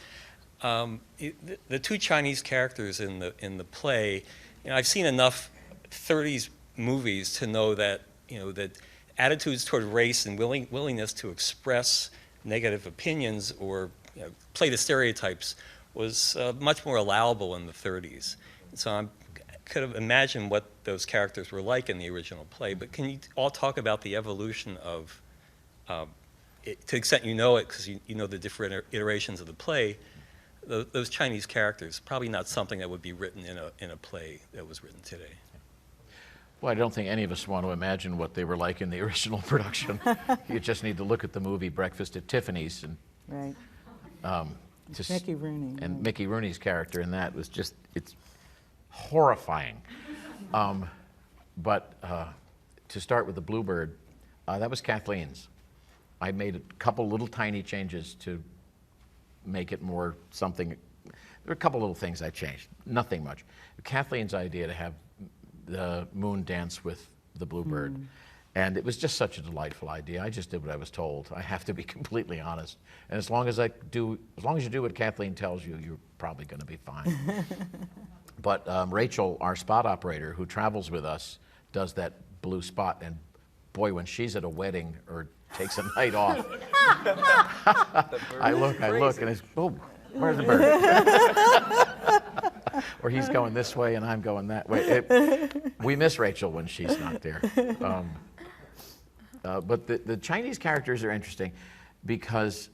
G: the 2 Chinese characters in the play. You know, I've seen enough 30s movies to know that, you know, that attitudes toward race and willingness to express negative opinions or, you know, play the stereotypes was much more allowable in the 30s. So I could have imagined what those characters were like in the original play, but can you all talk about the evolution of, to the extent you know it, because you know the different iterations of the play, those Chinese characters, probably not something that would be written in a play that was written today.
E: Well, I don't think any of us want to imagine what they were like in the original production. You just need to look at the movie Breakfast at Tiffany's and
B: Right.
E: just
B: Mickey Rooney.
E: and
B: right.
E: Mickey Rooney's character in that was just, it's horrifying. But to start with the Bluebird, that was Kathleen's. I made a couple little tiny changes to make it more something. There were a couple little things I changed, nothing much. Kathleen's idea to have the moon dance with the Bluebird. And it was just such a delightful idea. I just did what I was told. I have to be completely honest. And as long as you do what Kathleen tells you, you're probably going to be fine. But Rachel, our spot operator, who travels with us, does that blue spot. And boy, when she's at a wedding or takes a night off, I look, and it's, oh, where's the bird? Or he's going this way and I'm going that way. We miss Rachel when she's not there. But the Chinese characters are interesting because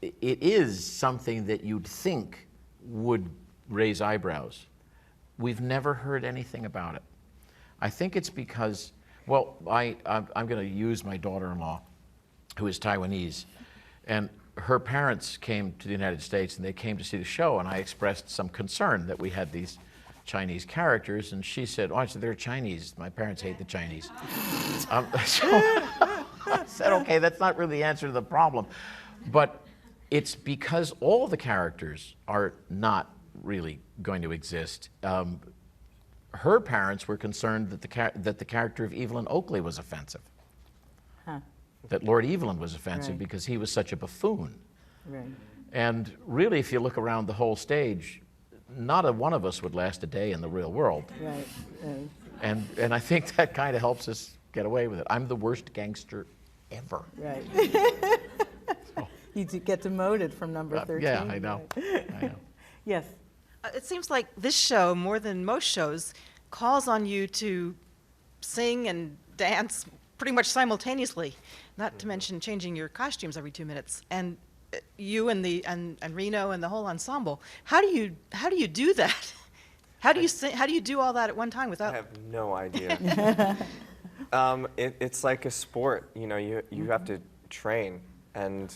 E: it is something that you'd think would raise eyebrows. We've never heard anything about it. I think it's because, well, I'm going to use my daughter-in-law, who is Taiwanese, and her parents came to the United States and they came to see the show, and I expressed some concern that we had these Chinese characters, and she said, oh, I said, they're Chinese. My parents hate the Chinese. So I said, okay, that's not really the answer to the problem. But it's because all the characters are not really going to exist. Her parents were concerned that the character of Evelyn Oakley was offensive.
B: Huh.
E: That Lord Evelyn was offensive
B: Right.
E: because he was such a buffoon.
B: Right.
E: And really, if you look around the whole stage, not a one of us would last a day in the real world.
B: Right. Right.
E: And I think that kind of helps us get away with it. I'm the worst gangster ever.
B: Right. You get demoted from number 13.
E: Yeah, I know.
B: Right.
E: I know.
B: Yes.
H: It seems like this show, more than most shows, calls on you to sing and dance pretty much simultaneously, not to mention changing your costumes every 2 minutes. And you and Reno and the whole ensemble, how do you do that? How do you sing, how do you do all that at one time
D: I
H: without?
D: have no idea. It's like a sport, you know, you have to train, and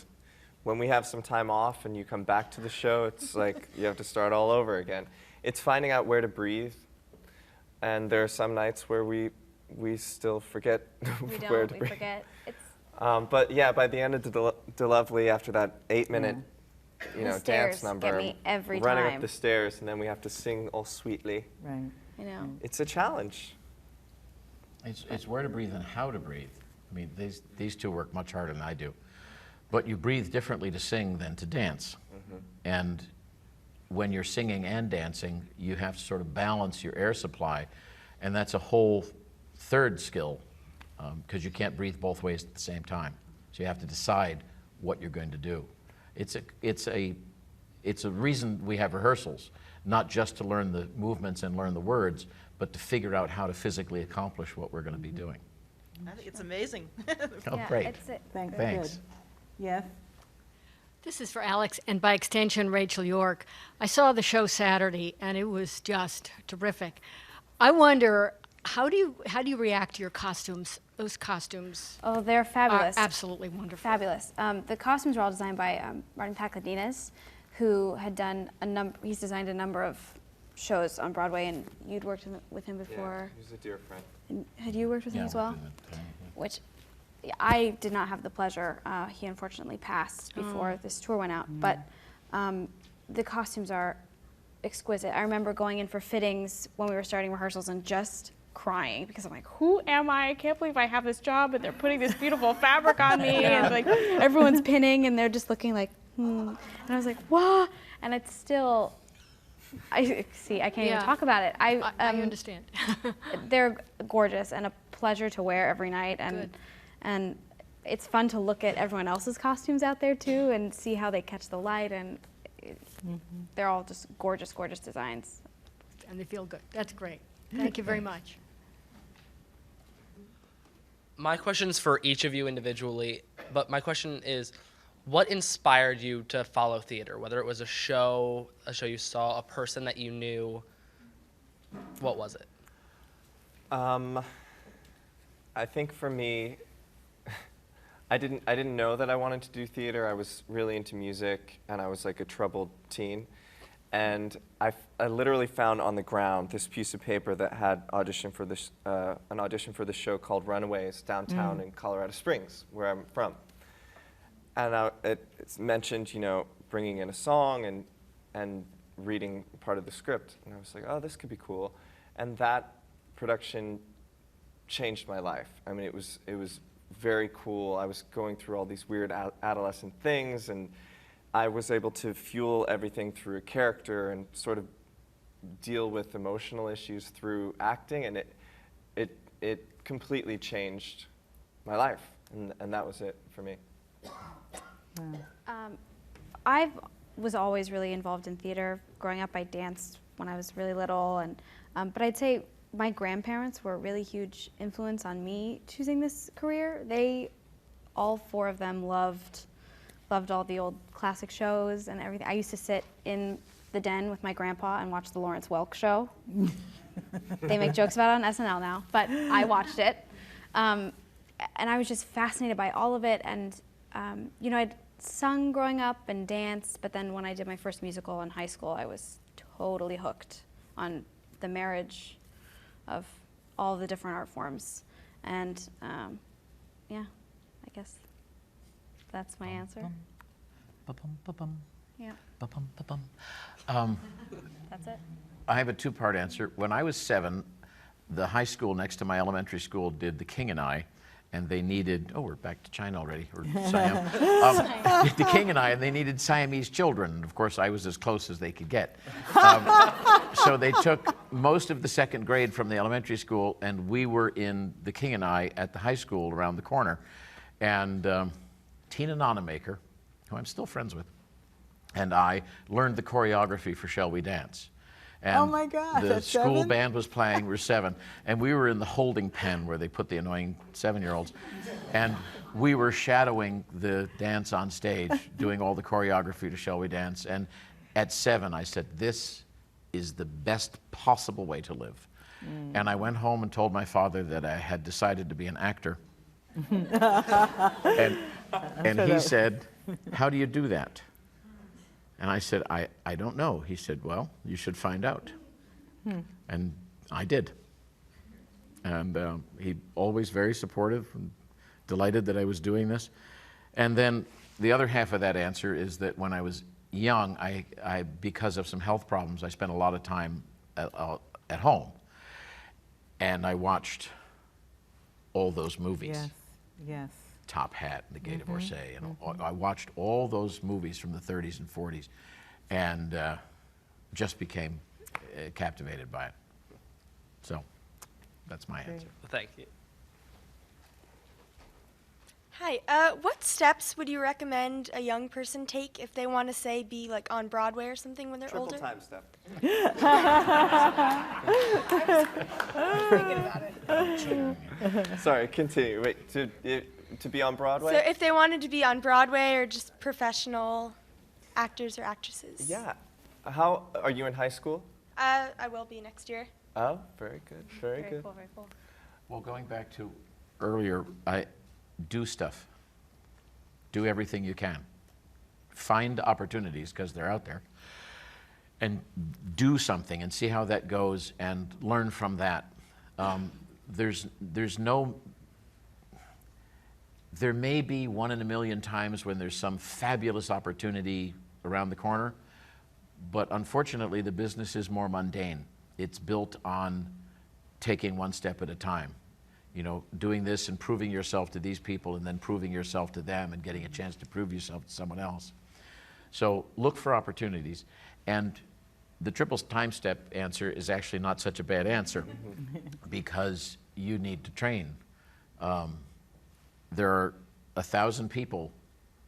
D: when we have some time off and you come back to the show, it's like you have to start all over again. It's finding out where to breathe, and there are some nights where we still forget
F: We
D: where
F: don't.
D: to
F: We
D: breathe.
F: forget. It's
D: But yeah, by the end of the Lovely, after that 8-minute, you
F: The
D: know,
F: stairs
D: dance number,
F: get me every
D: running
F: time.
D: up the stairs, and then we have to sing all sweetly.
B: Right.
F: you know.
D: It's a challenge.
E: It's where to breathe and how to breathe. I mean, these two work much harder than I do. But you breathe differently to sing than to dance. And when you're singing and dancing, you have to sort of balance your air supply. And that's a whole third skill, because you can't breathe both ways at the same time. So you have to decide what you're going to do. It's a reason we have rehearsals, not just to learn the movements and learn the words, but to figure out how to physically accomplish what we're going to be doing.
H: I think it's amazing.
E: Oh,
F: Yeah,
E: great.
F: It's
B: Thanks.
E: Thanks.
B: Good. Yes.
I: This is for Alex, and by extension, Rachel York. I saw the show Saturday, and it was just terrific. I wonder, how do you react to your costumes? Those costumes
F: Oh, they're
I: are
F: fabulous.
I: absolutely wonderful.
F: Fabulous. The costumes were all designed by Martin Pacladinas, who had done he's designed a number of shows on Broadway, and you'd worked with him before.
D: Yeah, he's a dear friend.
F: And had you worked with him
E: Yeah,
F: as well? Which I did not have the pleasure. He unfortunately passed before this tour went out. But the costumes are exquisite. I remember going in for fittings when we were starting rehearsals and just crying because I'm like, who am I? I can't believe I have this job and they're putting this beautiful fabric on me and like everyone's pinning and they're just looking like, And I was like, what? And it's still, I can't even
I: Yeah.
F: talk about it.
I: I understand.
F: They're gorgeous and a pleasure to wear every night,
I: Good.
F: and it's fun to look at everyone else's costumes out there too and see how they catch the light, and they're all just gorgeous, gorgeous designs.
I: And they feel good. That's great. Thank you very much.
J: My question's for each of you individually, but my question is, what inspired you to follow theater? Whether it was a show you saw, a person that you knew, what was it?
D: I think for me, I didn't know that I wanted to do theater. I was really into music, and I was like a troubled teen. And I literally found on the ground this piece of paper that had an audition for the show called Runaways downtown in Colorado Springs, where I'm from. And it's mentioned, you know, bringing in a song and reading part of the script. And I was like, oh, this could be cool. And that production changed my life. I mean, it was very cool. I was going through all these weird adolescent things, and I was able to fuel everything through a character and sort of deal with emotional issues through acting, and it completely changed my life, and that was it for me.
F: I was always really involved in theater. Growing up, I danced when I was really little, and but I'd say my grandparents were a really huge influence on me choosing this career. All four of them loved all the old classic shows and everything. I used to sit in the den with my grandpa and watch the Lawrence Welk show. They make jokes about it on SNL now, but I watched it. And I was just fascinated by all of it. And, you know, I'd sung growing up and danced, but then when I did my first musical in high school, I was totally hooked on the marriage of all the different art forms. And, yeah, I guess that's my answer. Yeah.
E: Ba-bum, ba-bum.
F: That's it.
E: I have a two-part answer. When I was 7, the high school next to my elementary school did The King and I, and they needed, we're back to China already, or Siam. The King and I, and they needed Siamese children. And of course, I was as close as they could get. So they took most of the 2nd grade from the elementary school, and we were in The King and I at the high school around the corner. And Tina Nonamaker, who I'm still friends with, and I learned the choreography for Shall We Dance. And
B: Oh my God,
E: the
B: at
E: school
B: 7?
E: band was playing, we're 7, and we were in the holding pen where they put the annoying 7-year-olds. And we were shadowing the dance on stage, doing all the choreography to Shall We Dance. And at 7, I said, this is the best possible way to live. And I went home and told my father that I had decided to be an actor. and he said, how do you do that? And I said, I don't know. He said, well, you should find out. And I did. And he always very supportive and delighted that I was doing this. And then the other half of that answer is that when I was young, I because of some health problems, I spent a lot of time at home. And I watched all those movies.
B: Yes, yes.
E: Top Hat, The Gate of Orsay, and I watched all those movies from the 30s and 40s, and just became captivated by it. So, that's my answer.
J: Thank you.
K: Hi. What steps would you recommend a young person take if they want to, say, be like on Broadway or something when they're older?
D: Time step.
K: Thinking about it.
D: Sorry, continue. Wait, to be on Broadway?
K: So if they wanted to be on Broadway or just professional actors or actresses.
D: Yeah. How are you in high school?
K: I will be next year.
D: Oh, very good. Very good.
F: Cool, very cool.
E: Well, going back to earlier, do stuff. Do everything you can. Find opportunities, because they're out there, and do something and see how that goes and learn from that. There may be 1 in a million times when there's some fabulous opportunity around the corner, but unfortunately the business is more mundane. It's built on taking one step at a time. You know, doing this and proving yourself to these people and then proving yourself to them and getting a chance to prove yourself to someone else. So look for opportunities. And the triple time step answer is actually not such a bad answer because you need to train. There are 1,000 people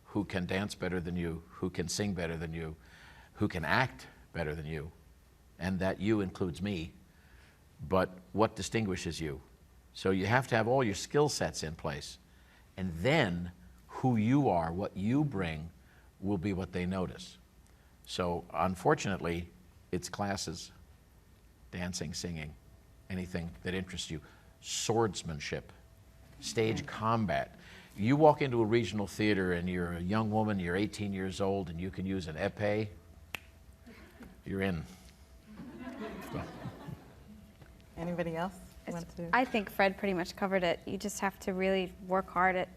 E: who can dance better than you, who can sing better than you, who can act better than you, and that you includes me. But what distinguishes you? So you have to have all your skill sets in place, and then who you are, what you bring, will be what they notice. So unfortunately, it's classes, dancing, singing, anything that interests you, swordsmanship, stage combat. You walk into a regional theater and you're a young woman, you're 18 years old, and you can use an épée, you're in. So.
B: Anybody else want to?
F: I think Fred pretty much covered it. You just have to really work hard at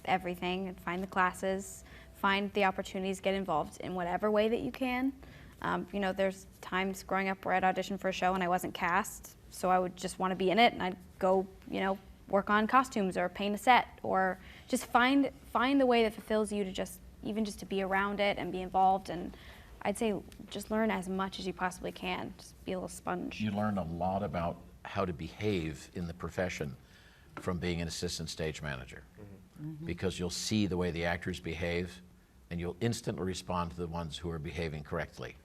F: everything and find the classes, find the opportunities, get involved in whatever way that you can. You know, there's times growing up where I'd audition for a show and I wasn't cast, so I would just want to be in it, and I'd go, you know, work on costumes or paint a set, or just find the way that fulfills you to just to be around it and be involved. And I'd say just learn as much as you possibly can. Just be a little sponge.
E: You learn a lot about how to behave in the profession from being an assistant stage manager, because you'll see the way the actors behave, and you'll instantly respond to the ones who are behaving correctly.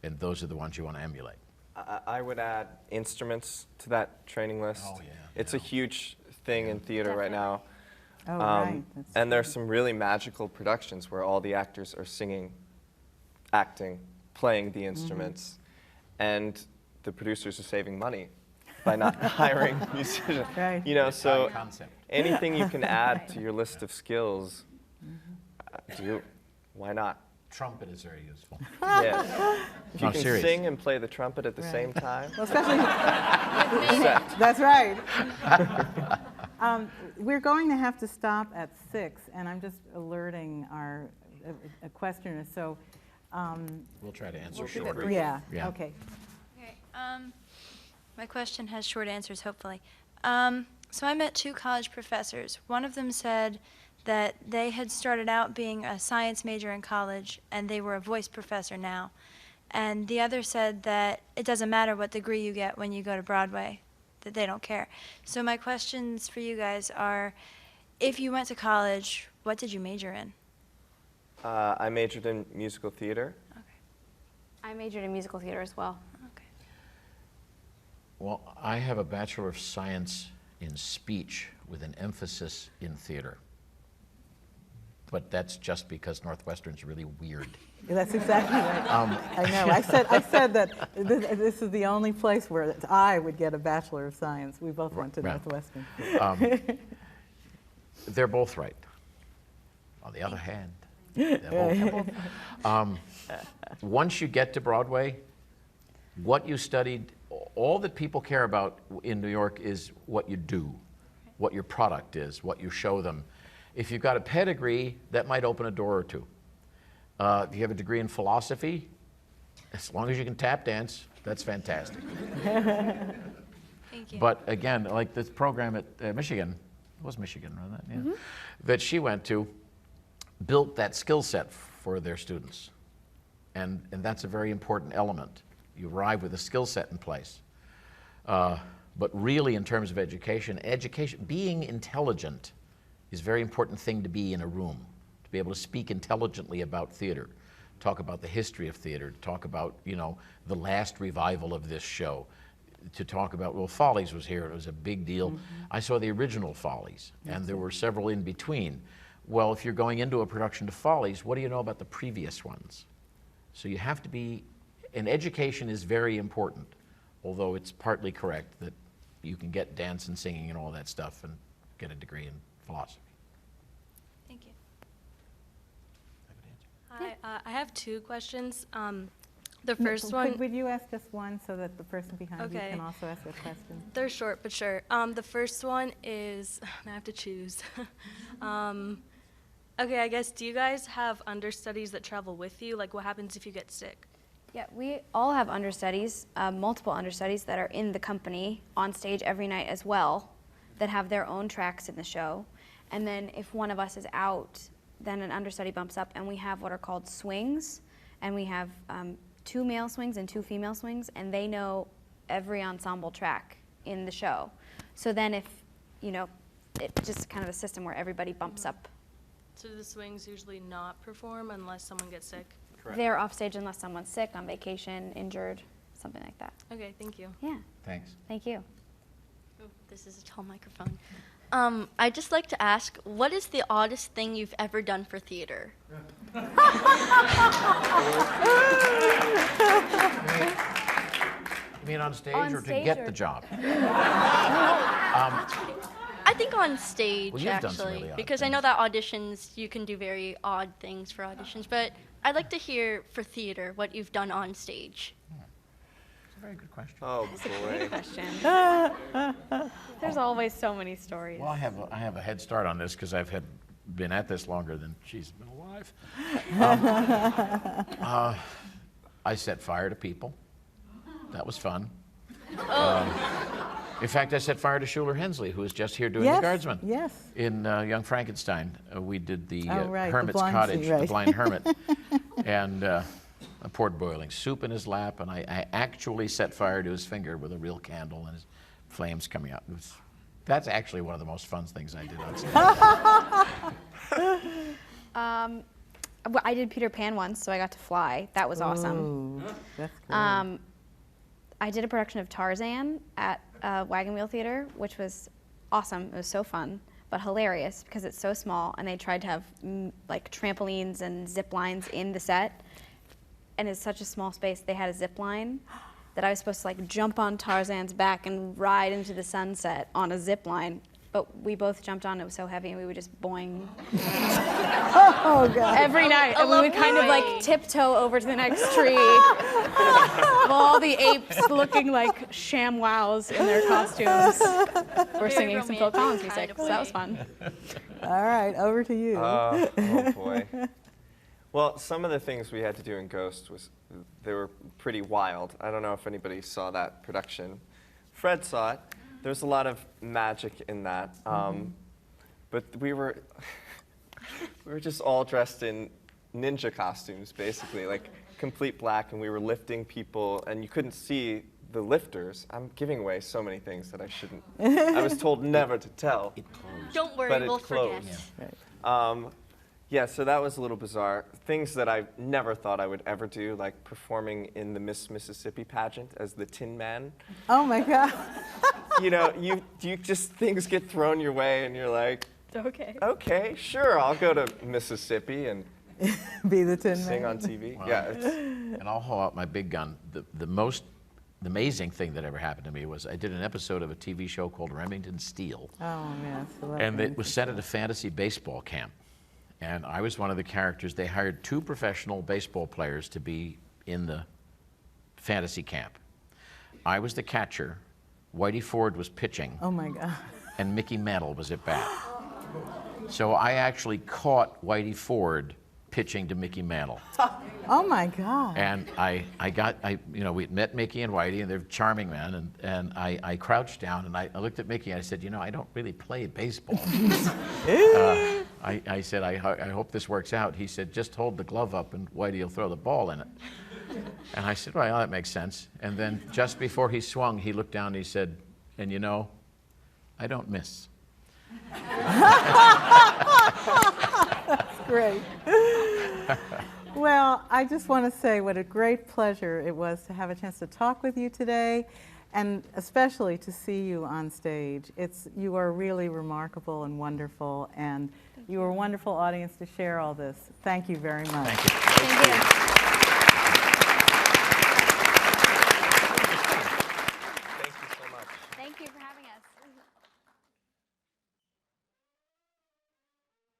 E: And those are the ones you want to emulate.
D: I would add instruments to that training list.
E: Oh, yeah.
D: It's a huge thing in theater right now.
B: Oh, right. That's
D: And there's some really magical productions where all the actors are singing, acting, playing the instruments, and the producers are saving money by not hiring musicians.
B: Right.
D: You know, so
E: Concept.
D: anything you can add to your list of skills, why not?
E: Trumpet is very useful.
D: Yes. If you
E: No,
D: can
E: serious.
D: sing and play the trumpet at the
B: Right.
D: same time,
B: Well, especially,
D: set.
B: that's right. We're going to have to stop at 6, and I'm just alerting our a questioner. So,
E: We'll try to answer
H: We'll keep it
E: shorter.
H: brief.
B: yeah,
E: Yeah.
B: okay.
L: Okay. My question has short answers, hopefully. So I met two college professors. One of them said that they had started out being a science major in college, and they were a voice professor now. And the other said that it doesn't matter what degree you get when you go to Broadway, that they don't care. So my questions for you guys are, if you went to college, what did you major in?
D: I majored in musical theater.
F: I majored in musical theater as well.
L: Okay.
E: Well, I have a Bachelor of Science in speech with an emphasis in theater. But that's just because Northwestern's really weird.
B: That's exactly right. I know. I said that this is the only place where I would get a Bachelor of Science. We both went to
E: Right.
B: Northwestern.
E: They're both right. On the other hand, they're both. Once you get to Broadway, what you studied, all that people care about in New York is what you do, what your product is, what you show them. If you've got a pedigree, that might open a door or two. If you have a degree in philosophy, as long as you can tap dance, that's fantastic.
L: Thank you.
E: But again, like this program at Michigan, it was Michigan, wasn't it? Yeah. That she went to, built that skill set for their students. And that's a very important element. You arrive with a skill set in place. But really, in terms of education, being intelligent is a very important thing to be in a room, to be able to speak intelligently about theater, talk about the history of theater, talk about, you know, the last revival of this show, to talk about, well, Follies was here, it was a big deal. I saw the original Follies, and there were several in between. Well, if you're going into a production of Follies, what do you know about the previous ones? So you have to be, and education is very important, although it's partly correct that you can get dance and singing and all that stuff and get a degree in philosophy.
L: Thank you.
M: Hi, I have two questions. The first one,
B: Would you ask just one so that the person behind you
M: Okay.
B: can also ask a question?
M: they're short but sure. The first one is, I have to choose. Okay, I guess, do you guys have understudies that travel with you? Like, what happens if you get sick?
F: Yeah, we all have understudies, multiple understudies that are in the company on stage every night as well, that have their own tracks in the show. And then if one of us is out, then an understudy bumps up, and we have what are called swings, and we have 2 male swings and 2 female swings, and they know every ensemble track in the show. So then if, you know, it's just kind of a system where everybody bumps up.
M: So do the swings usually not perform unless someone gets sick?
F: They're off stage unless someone's sick, on vacation, injured, something like that.
M: Okay, thank you.
F: Yeah,
E: Thanks.
F: thank you.
N: This is a tall microphone. I'd just like to ask, what is the oddest thing you've ever done for theater?
E: You mean on stage
F: On
E: or to
F: stage
E: get
F: or-
E: the job?
N: I think on stage,
E: Well, you've done some
N: actually,
E: really odd
N: because I know that auditions, you can do very odd things for auditions, but I'd like to hear for theater what you've done on stage.
E: It's a very good question.
D: Oh, boy.
F: Question. There's always so many stories.
E: Well, I have a head start on this because I've been at this longer than she's been alive. I set fire to people. That was fun. In fact, I set fire to Schuler Hensley, who was just here doing the Guardsman.
B: Yes.
E: In Young Frankenstein, we did the
B: Right, the
E: Hermit's
B: blind
E: Cottage,
B: seat, right.
E: the blind hermit, and I poured boiling soup in his lap, and I actually set fire to his finger with a real candle, and his flames coming out. That's actually one of the most fun things I did on stage.
F: Well, I did Peter Pan once, so I got to fly. That was awesome.
B: Ooh, that's great.
F: I did a production of Tarzan at Wagon-Wheel Theater, which was awesome. It was so fun, but hilarious because it's so small, and they tried to have like trampolines and zip lines in the set, and it's such a small space. They had a zip line that I was supposed to like jump on Tarzan's back and ride into the sunset on a zip line, but we both jumped on. It was so heavy, and we would just boing
B: Oh, God.
F: every night, and we would kind of like tiptoe over to the next tree. While all the apes looking like ShamWows in their costumes were singing some Phil Collins music, so that was fun.
B: All right, over to you.
D: Oh, boy. Well, some of the things we had to do in Ghost they were pretty wild. I don't know if anybody saw that production. Fred saw it. There's a lot of magic in that. But we were just all dressed in ninja costumes, basically, like complete black, and we were lifting people, and you couldn't see the lifters. I'm giving away so many things that I shouldn't. I was told never to tell.
N: Don't worry,
D: but
N: we'll
D: it closed.
N: forget.
D: Yeah, so that was a little bizarre. Things that I never thought I would ever do, like performing in the Miss Mississippi pageant as the Tin Man.
B: Oh my God.
D: You know, you just, things get thrown your way, and you're like, okay, sure, I'll go to Mississippi and
B: Be the Tin Man.
D: sing on TV.
E: Wow.
D: Yeah,
E: And I'll haul out my big gun. The most amazing thing that ever happened to me was I did an episode of a TV show called Remington Steele.
B: Oh, yes.
E: And it was set at a fantasy baseball camp. And I was one of the characters. They hired 2 professional baseball players to be in the fantasy camp. I was the catcher, Whitey Ford was pitching,
B: Oh my God.
E: and Mickey Mantle was at bat. So I actually caught Whitey Ford pitching to Mickey Mantle.
B: Oh my God.
E: And we met Mickey and Whitey, and they're charming men, and I crouched down, and I looked at Mickey, and I said, I don't really play baseball. I said, I hope this works out. He said, just hold the glove up, and Whitey will throw the ball in it. And I said, well, that makes sense. And then just before he swung, he looked down, and he said, and I don't miss.
B: That's great. Well, I just want to say what a great pleasure it was to have a chance to talk with you today, and especially to see you on stage. You are really remarkable and wonderful, and you are a wonderful audience to share all this. Thank you very much.
E: Thank you.
F: Thank you.